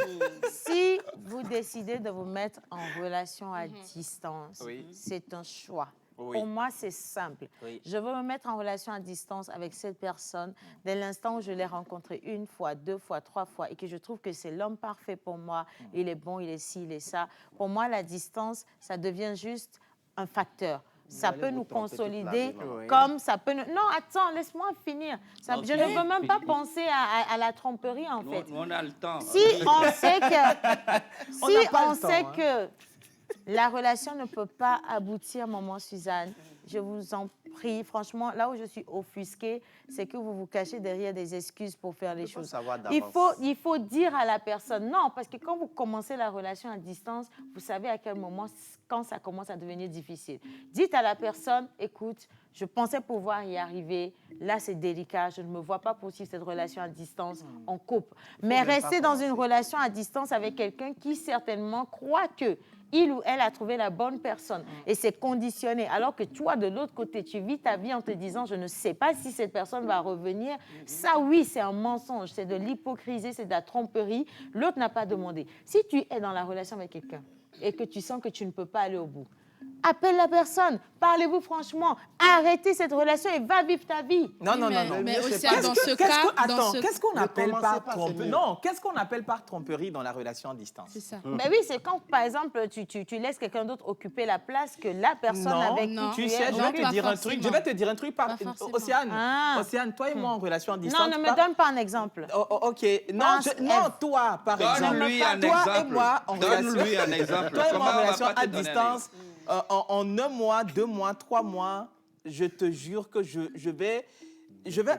si vous décidez de vous mettre en relation à distance, Oui. c'est un choix. Oui. Pour moi, c'est simple. Oui. Je veux me mettre en relation à distance avec cette personne dès l'instant où je l'ai rencontré une fois, deux fois, trois fois et que je trouve que c'est l'homme parfait pour moi. Il est bon, il est ci, il est ça. Pour moi, la distance, ça devient juste un facteur. Ça allez peut vous nous tromper toute la consolider vie, maman. comme ça peut... Non, attends, laisse-moi finir. Ça, Ok. Je ne veux même pas penser à la tromperie, en fait. Nous, on a le temps. Si on sait que, On si n'a pas on le temps, sait hein. que la relation ne peut pas aboutir, maman Suzanne, je vous en prie, franchement, là où je suis offusquée, c'est que vous vous cachez derrière des excuses pour faire les faut choses. savoir Il d'avance. faut dire à la personne, non, parce que quand vous commencez la relation à distance, vous savez à quel moment, quand ça commence à devenir difficile. Dites à la personne, écoute, je pensais pouvoir y arriver, là c'est délicat, je ne me vois pas poursuivre cette relation à distance, on coupe. Mais même pas rester dans une commencer. relation à distance avec quelqu'un qui certainement croit que il ou elle a trouvé la bonne personne et c'est conditionné. Alors que toi, de l'autre côté, tu vis ta vie en te disant, je ne sais pas si cette personne va revenir. Ça, oui, c'est un mensonge, c'est de l'hypocrisie, c'est de la tromperie. L'autre n'a pas demandé. Si tu es dans la relation avec quelqu'un et que tu sens que tu ne peux pas aller au bout, appelle la personne, parlez-vous franchement, arrêtez cette relation et va vivre ta vie. Non, non, Oui, non, non. mais mieux, aussi c'est pas- dans ce cas, Attends, qu'est-ce qu'on Ne appelle commencez par pas, c'est tromperie? mieux. Non, qu'est-ce qu'on appelle par tromperie dans la relation à distance? C'est ça. Ben oui, c'est quand, par exemple, tu laisses quelqu'un d'autre occuper la place que la personne Non, avec non. qui Tu tu sais, es. je Non, vais te pas dire un truc. forcément. Je vais te dire un truc par Pas forcément. Océane. Ah. Océane, toi et moi en relation à Non, distance. ne me pas- donne pas un exemple. Oh, oh, ok. Non, Pense, non, Ève. toi, par exemple. Donne-lui un Toi et exemple. moi en relation. Donne-lui un exemple. Toi et moi Comment en on va relation pas te à donner un distance, en un mois, 2 mois, 3 mois, je te jure que je vais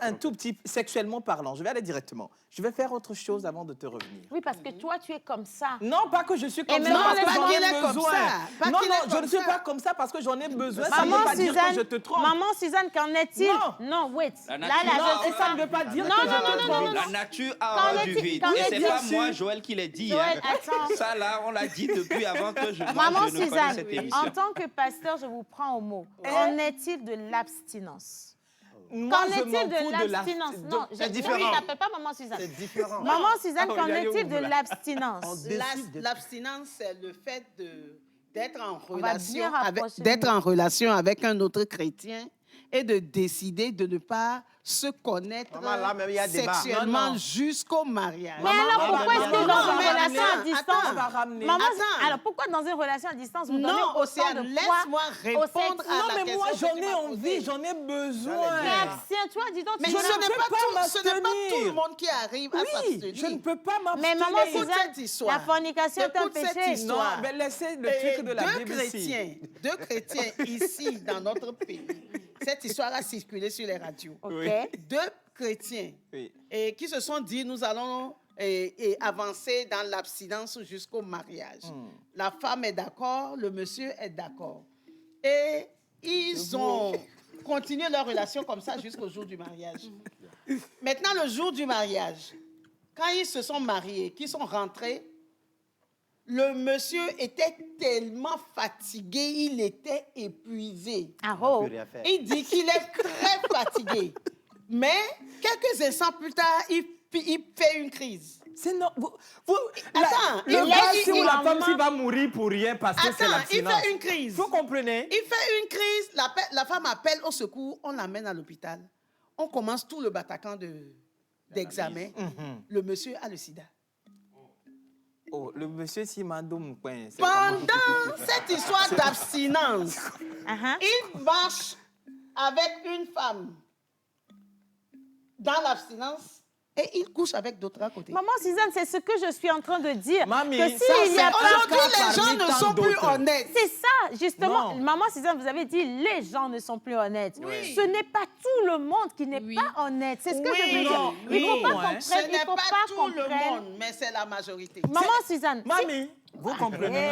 un tout petit, sexuellement parlant, je vais aller directement. Je vais faire autre chose avant de te revenir. Oui, parce que toi, tu es comme ça. Non, pas que je suis comme ça, maintenant, parce que laisse-moi j'en qu'il est ai comme besoin. ça. Pas Non, qu'il non, est je comme ne suis ça. pas comme ça parce que j'en ai besoin. Ça ne Maman veut pas dire que Suzanne, je te trompe. Maman Suzanne, qu'en est-il? Non. wait. La Là, nature- là, Non, je- Et ça ne veut pas dire Non, que non, je non, te non, trompe. non, non. La nature Qu'en a horreur du est-il- vide. qu'en Et c'est est-il pas dessus moi, Joël, qui l'ai dit. Joël, hein. attends. Ça, là, on l'a dit depuis avant que je, moi, Maman je ne connais Suzanne, cette émission. en tant que pasteur, je vous prends au mot. Qu'en est-il de l'abstinence? Moi, Qu'en je est-il m'en fous de l'abstinence? Non, c'est je différent. ne t'appelle pas Maman Suzanne. C'est différent. Maman Suzanne, Ah, qu'en il y a est-il où, de là? l'abstinence? L'abstinence, c'est le fait d'être en On va bien rapprocher d'être le mot. en relation avec un autre chrétien et de décider de ne pas se connaître Maman, là, même, il y a débat. sexuellement Non, non. jusqu'au mariage. Mais alors, Maman, pourquoi est-ce que maman, dans maman, une mais relation à attends, distance... On va ramener. Maman, Attends. alors pourquoi dans une relation à distance, vous donnez Non, autant Océane, de laisse-moi poids répondre sexe? à Non, la mais question moi, que j'en tu ai m'as envie, posée. j'en ai besoin. Mais abstiens-toi, dis donc. Mais Je ce ne n'est peux pas pas tout le m'abstenir. monde qui arrive à Oui, s'abstenir. je ne peux pas Mais m'abstenir. maman Écoute Suzanne, cette histoire. la fornication est un Écoute cette péché. histoire. Non, mais laissez le Et truc de la Bible ici. deux chrétiens ici dans notre pays. Cette histoire a circulé sur les radios. OK. Oui. Deux chrétiens Oui. et qui se sont dit nous allons avancer dans l'abstinence jusqu'au mariage. La femme est d'accord, le monsieur est d'accord. Et ils ont continué leur relation comme ça jusqu'au jour du mariage. Maintenant, le jour du mariage, quand ils se sont mariés, qu'ils sont rentrés, le monsieur était tellement fatigué, il était épuisé. Ah, oh. Plus rien faire. Il dit qu'il est très fatigué. Mais quelques instants plus tard, il fait une crise. C'est non. Attends, le il gars a- si ou il- la femme s'il va mourir pour rien parce que c'est Attends, il l'abstinence. fait une crise. Vous comprenez? Il fait une crise, la femme appelle au secours, on l'amène à l'hôpital. On commence tout le batacan d'examen. Le monsieur a le sida. Oh, le monsieur Simando Mkwen. Pendant cette histoire d'abstinence, Uh-huh. il marche avec une femme dans l'abstinence et il couche avec d'autres à côté. Maman Suzanne, c'est ce que je suis en train de dire. Mamie, que ça, s'il y a c'est pas... Aujourd'hui, un les gens parmi ne tant sont plus d'autres. honnêtes. C'est ça, justement. Non. Maman Suzanne, vous avez dit, les gens ne sont plus honnêtes. Oui. Ce n'est pas tout le monde qui n'est Oui. pas honnête. C'est ce que Oui, je veux dire. non, Il ne faut oui, pas ouais. qu'on prenne, Ce il n'est faut pas pas tout qu'on le prenne... monde, mais c'est la majorité. Maman Suzanne, si- Mamie, vous comprenez.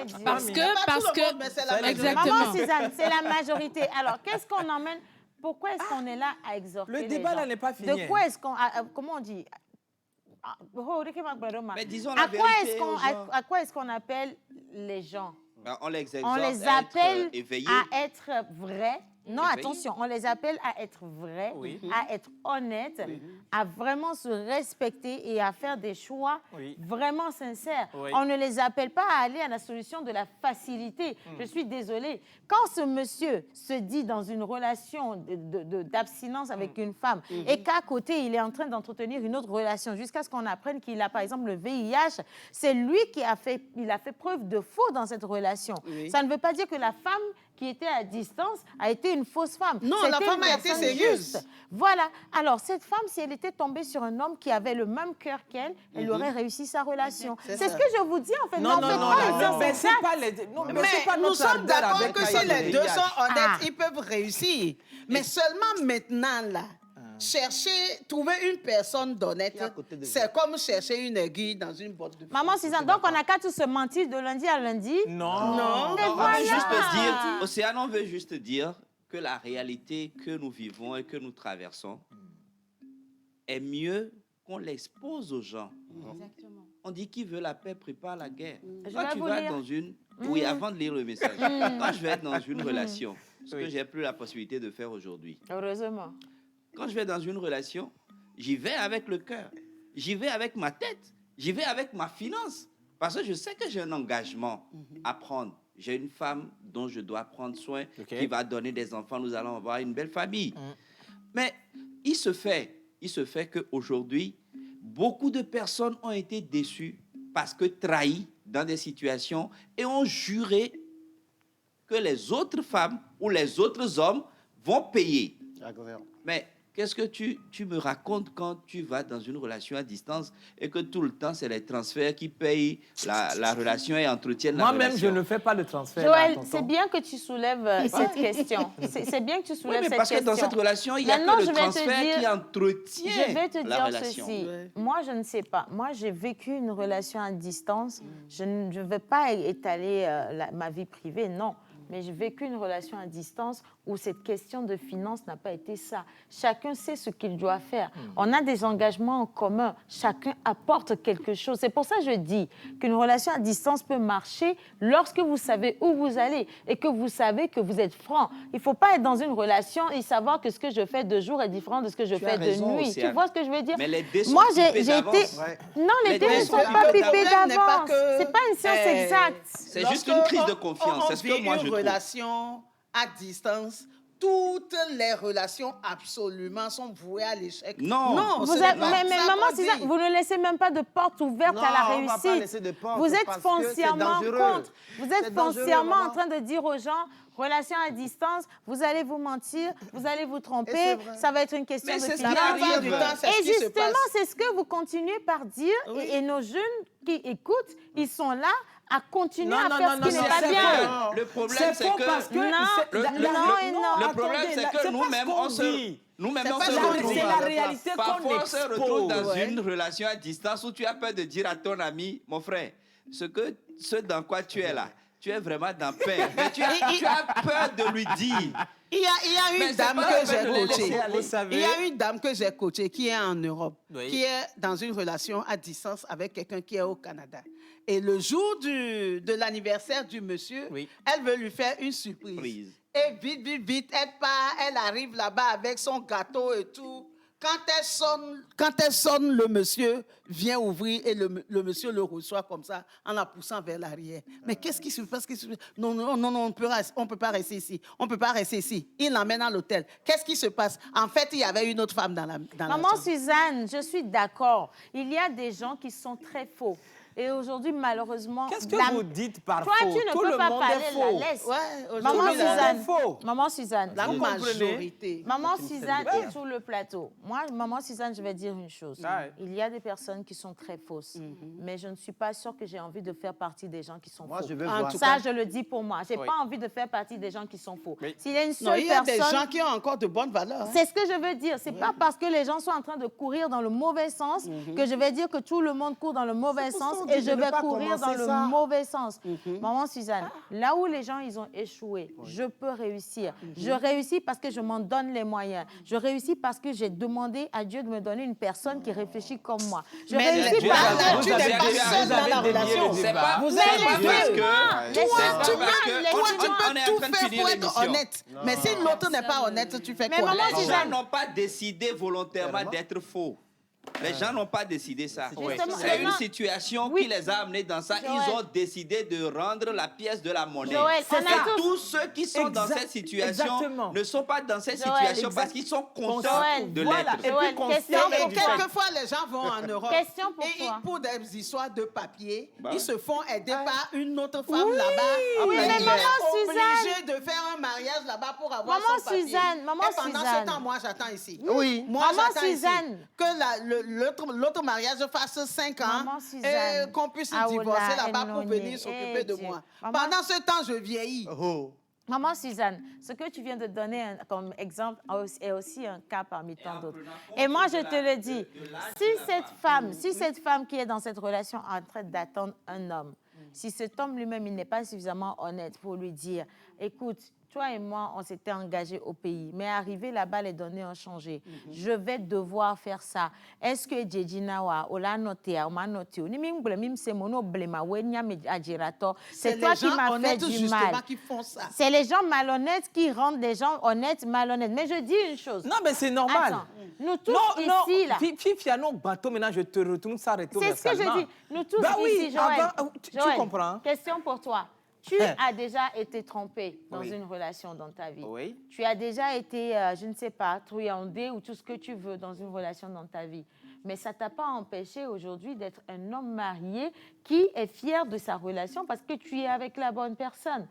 Eh, Parce Mamie. que, C'est pas parce tout le monde, que, mais c'est la majorité. exactement. Maman Suzanne, c'est la majorité. Alors, qu'est-ce qu'on emmène? Pourquoi est-ce qu'on est là à exhorter Le les débat, gens? là, n'est pas fini, De quoi est-ce qu'on... comment on dit? Mais disons À la quoi vérité est-ce qu'on aux gens. à quoi est-ce qu'on appelle les gens? Ben, on les exhorte On les à être appelle éveillés. à être vrais. Non, Éveillés. attention, on les appelle à être vrais, Oui. à être honnêtes, à vraiment se respecter et à faire des choix Oui. vraiment sincères. Oui. On ne les appelle pas à aller à la solution de la facilité. Je suis désolée. Quand ce monsieur se dit dans une relation d'abstinence avec une femme et qu'à côté, il est en train d'entretenir une autre relation jusqu'à ce qu'on apprenne qu'il a, par exemple, le VIH, c'est lui qui a fait preuve de faux dans cette relation. Oui. Ça ne veut pas dire que la femme qui était à distance a été une fausse femme. Non, la C'était femme une a été personne sérieuse. juste. Voilà. Alors, cette femme, si elle était tombée sur un homme qui avait le même cœur qu'elle, elle aurait réussi sa relation. C'est C'est ça. ce que je vous dis, en fait. Non, N'en non, faites non, pas non, les non, gens mais sensables. c'est pas les... Non, mais c'est Mais pas nous notre sommes ardeur d'accord avec que la si les deux VIH. sont honnêtes, Ah. ils peuvent réussir. Mais seulement maintenant, là, trouver une personne d'honnête, Qui est à côté de c'est comme chercher une aiguille dans une botte de Maman Suzanne, donc on n'a qu'à tous se mentir de lundi à lundi. Non. Non. Mais On voilà. veut juste dire, Océane, on veut juste dire que la réalité que nous vivons et que nous traversons est mieux qu'on l'expose aux gens. Exactement. On dit qui veut la paix prépare la guerre. Je Quand vais tu vous vas lire. dans une... Oui, avant de lire le message. Quand je vais être dans une relation, ce que j'ai plus la possibilité de faire aujourd'hui. Heureusement. Quand je vais dans une relation, j'y vais avec le cœur. J'y vais avec ma tête. J'y vais avec ma finance. Parce que je sais que j'ai un engagement à prendre. J'ai une femme dont je dois prendre soin, Ok. qui va donner des enfants. Nous allons avoir une belle famille. Mais il se fait qu'aujourd'hui, beaucoup de personnes ont été déçues parce que trahies dans des situations et ont juré que les autres femmes ou les autres hommes vont payer. Mais qu'est-ce que tu me racontes quand tu vas dans une relation à distance et que tout le temps, c'est les transferts qui payent la relation et entretiennent la relation? Moi-même, je ne fais pas le transfert. Joël, là, tonton. c'est bien que tu soulèves cette question. C'est bien que tu Oui, soulèves mais cette parce que question. dans cette relation, il y a Maintenant, que je le vais te transfert dire- qui entretient Je vais te la dire relation. ceci. Ouais. Moi, je ne sais pas. Moi, j'ai vécu une relation à distance. Je ne vais pas étaler ma vie privée, non. Mais j'ai vécu une relation à distance où cette question de finance n'a pas été ça. Chacun sait ce qu'il doit faire. On a des engagements en commun. Chacun apporte quelque chose. C'est pour ça que je dis qu'une relation à distance peut marcher lorsque vous savez où vous allez et que vous savez que vous êtes franc. Il ne faut pas être dans une relation et savoir que ce que je fais de jour est différent de ce que je Tu as fais de raison, nuit. Océane. Tu vois ce que je veux dire? Mais les dés sont Moi, pipés j'ai été... d'avance. Non, les Les dés dés ne sont sont pas pipés pipés d'avance. n'est pas d'avance. que- C'est pas une science exacte. C'est juste une prise de confiance. C'est ce que moi, je une trouve. relation à distance, toutes les relations absolument sont vouées à l'échec. Non. non, Vous ce êtes- n'est pas mais ça maman, qu'on c'est ça, dit. vous ne laissez même pas de porte ouverte à la on va pas réussite. laisser de porte Vous êtes parce que c'est foncièrement dangereux. contre. Vous êtes C'est dangereux, foncièrement en maman. train de dire aux gens, relation à distance, vous allez vous mentir, vous allez vous Et tromper, c'est vrai. ça va être une question Mais de c'est ce La qui finance. plupart du arrive. temps, c'est ce Et qui se justement, passe. c'est ce que vous continuez par dire. Oui. Et nos jeunes qui écoutent, ils sont là à continuer Non, à non, faire non, ce non, qui non, n'est pas c'est bien. faux. Le problème, C'est c'est faux que... parce que... Non, c'est- le- la- le- la- non et non. Le attendez, problème, c'est là, que pas nous-mêmes, ce qu'on on se... dit. Nous-mêmes, C'est on pas se ce qu'on retrouve. dit. C'est la réalité qu'on Parfois, on se retrouve dans expose. une relation à distance où tu as peur de dire à ton ami, mon frère, ce dans quoi tu es là, tu es vraiment dans paix. Mais tu as peur de lui dire. Il y a Mais une c'est dame pas que la peine j'ai de les coachée. laisser aller. Vous savez- Il y a une dame que j'ai coachée qui est en Europe, Oui. qui est dans une relation à distance avec quelqu'un qui est au Canada. Et le jour de l'anniversaire du monsieur, Oui. elle veut lui faire une surprise. Surprise. Et vite, vite, vite, elle part, elle arrive là-bas avec son gâteau et tout. Quand elle sonne, le monsieur vient ouvrir et le monsieur le reçoit comme ça en la poussant vers l'arrière. Mais qu'est-ce qui se passe? Non, on ne peut pas rester ici. On ne peut pas rester ici. Il l'emmène à l'hôtel. Qu'est-ce qui se passe? En fait, il y avait une autre femme dans la Maman chambre. Suzanne, je suis d'accord. Il y a des gens qui sont très faux. Et aujourd'hui, malheureusement... Qu'est-ce que vous dites par Toi, faux? tu ne Tout peux le pas monde parler est de la faux. laisse. Ouais, Maman aujourd'hui, la- Suzanne, faux. Maman Suzanne, la Vous comprenez? majorité. Maman Suzanne et tout le plateau. Moi, Maman Suzanne, je vais dire une chose. Ouais. Il y a des personnes qui sont très fausses, mais je ne suis pas sûre que j'ai envie de faire partie des gens qui sont Moi, faux. je veux En voir. tout Ça, je le dis pour moi. J'ai Oui. pas envie de faire partie des gens qui sont faux. Oui. S'il y a une Non, seule il y a personne... des gens qui ont encore de bonnes valeurs. Hein. C'est ce que je veux dire. C'est pas parce que les gens sont en train de courir dans le mauvais sens que je vais dire que tout le monde court dans le mauvais pour ça sens qu'on et dit je de ne vais pas courir dans commencer le ça. mauvais sens. Maman Suzanne, là où les gens ils ont échoué, je peux réussir. Je réussis parce que je m'en donne les moyens. Je réussis parce que j'ai demandé à Dieu de me donner une personne qui réfléchit comme moi. Je Mais réussis là, parce là, que... tu n'es pas seule dans la relation. C'est pas, Vous c'est êtes pas les parce deux. que... Laissez-moi, C'est pas parce que... laissez-moi. Toi, tu on est en peux train tout de faire finir pour être l'émission. honnête. Mais si l'autre n'est pas honnête, tu fais Mais quoi? maman Les Suzanne. gens n'ont pas décidé volontairement d'être faux. Les gens n'ont pas décidé ça. Justement, C'est une maintenant- situation Oui. qui les a amenés dans ça. Joël. Ils ont décidé de rendre la pièce de la monnaie. Joël, on a Et tous- tous ceux qui sont dans Exact- cette situation exactement. ne sont pas dans cette Joël, situation exact- parce qu'ils sont contents Joël, de voilà. l'être. Et puis Joël, qu'on question sait- pour Et toi. quelquefois, les gens vont en Europe. Question pour et toi. pour des histoires de papier, Bah ils ouais. se font aider par une autre femme là-bas. oui, Et mais il maman est Suzanne. obligé de faire un mariage là-bas pour avoir Maman son papier. Suzanne, maman Et pendant Suzanne. ce temps, moi, j'attends ici. Oui. Moi, Maman j'attends ici Suzanne. que l'autre mariage fasse 5 ans Maman Suzanne. et qu'on puisse Aoula, divorcer là-bas pour Ennoné. venir s'occuper Eh de Dieu. moi. Maman- Pendant ce temps, je vieillis. Oh. Maman Suzanne, ce que tu viens de donner comme exemple est aussi un cas parmi tant d'autres. Et moi, je te le dis, si cette femme qui est dans cette relation est en train d'attendre un homme, si cet homme lui-même, il n'est pas suffisamment honnête pour lui dire, écoute, toi et moi, on s'était engagés au pays, mais arrivé là-bas, les données ont changé. Je vais devoir faire ça. Est-ce que Djedjinawa, Ola Notea, Oma Noteo, c'est toi les qui gens m'as fait honnêtes, du justement, mal. qui font ça. C'est les gens malhonnêtes qui rendent des gens honnêtes malhonnêtes. Mais je dis une chose. Non, mais c'est normal. Attends, nous tous Non, non, ici, là. Fifia, non, bateau, maintenant je te retourne ça, retourne C'est ce que je dis. Nous tous Bah oui, ici, Joël. avant, tu Joël, comprends. question pour toi. Tu as déjà été trompé dans Oui. une relation dans ta vie. Oui. Tu as déjà été, je ne sais pas, truandé ou tout ce que tu veux dans une relation dans ta vie. Mais ça ne t'a pas empêché aujourd'hui d'être un homme marié qui est fier de sa relation parce que tu es avec la bonne personne.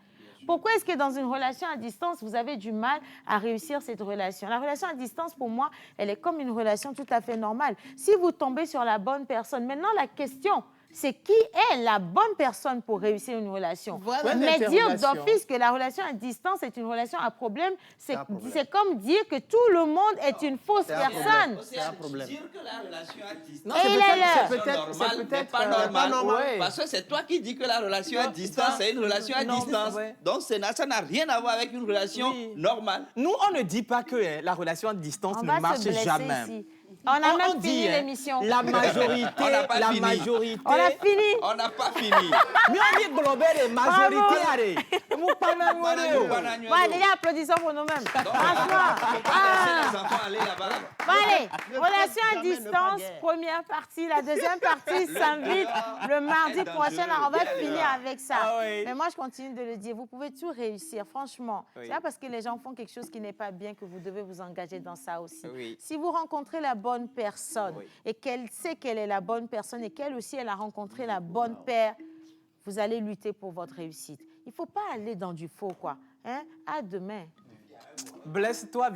Pourquoi est-ce que dans une relation à distance, vous avez du mal à réussir cette relation? La relation à distance, pour moi, elle est comme une relation tout à fait normale. Si vous tombez sur la bonne personne, maintenant la question, c'est qui est la bonne personne pour réussir une relation. Voilà. Mais dire L'interrogation. d'office que la relation à distance est une relation à problème, c'est un problème. c'est comme dire que tout le monde est une fausse C'est un problème. personne. C'est un problème. dire que la relation à distance Non, Et il est là. c'est peut-être, normal, c'est mais peut-être pas normal. ouais. Parce que c'est toi qui dis que la relation à Non, distance, ça- c'est une relation à non, distance. ouais. Donc, ça n'a rien à voir avec une relation Oui. normale. Nous, on ne dit pas que la relation à distance On ne va marche se blesser jamais. ici. On a même dit, fini hein, l'émission. La majorité, On n'a pas la fini. majorité. On a fini. On n'a pas fini. Mais on dit global, majorité, allez. Nous pas na Voilà, numéro. nous, voilà, nous, Bon, déjà, applaudissons pour nous-mêmes. Franchement. faut pas Ah. laisser les enfants aller là-bas. Bon, allez, relation à jamais ne distance, baguette. première partie. La deuxième partie s'invite le mardi est prochain. dangereux. On va Viens, finir viens. avec ça. Ah oui. Mais moi, je continue de le dire. Vous pouvez tout réussir, franchement. Oui. C'est pas parce que les gens font quelque chose qui n'est pas bien que vous devez vous engager dans ça aussi. Oui. Si vous rencontrez la bonne personne Oui. et qu'elle sait qu'elle est la bonne personne et qu'elle aussi, elle a rencontré la bonne paire, vous allez lutter pour votre réussite. Il ne faut pas aller dans du faux, quoi. Hein? À demain. Blesse-toi,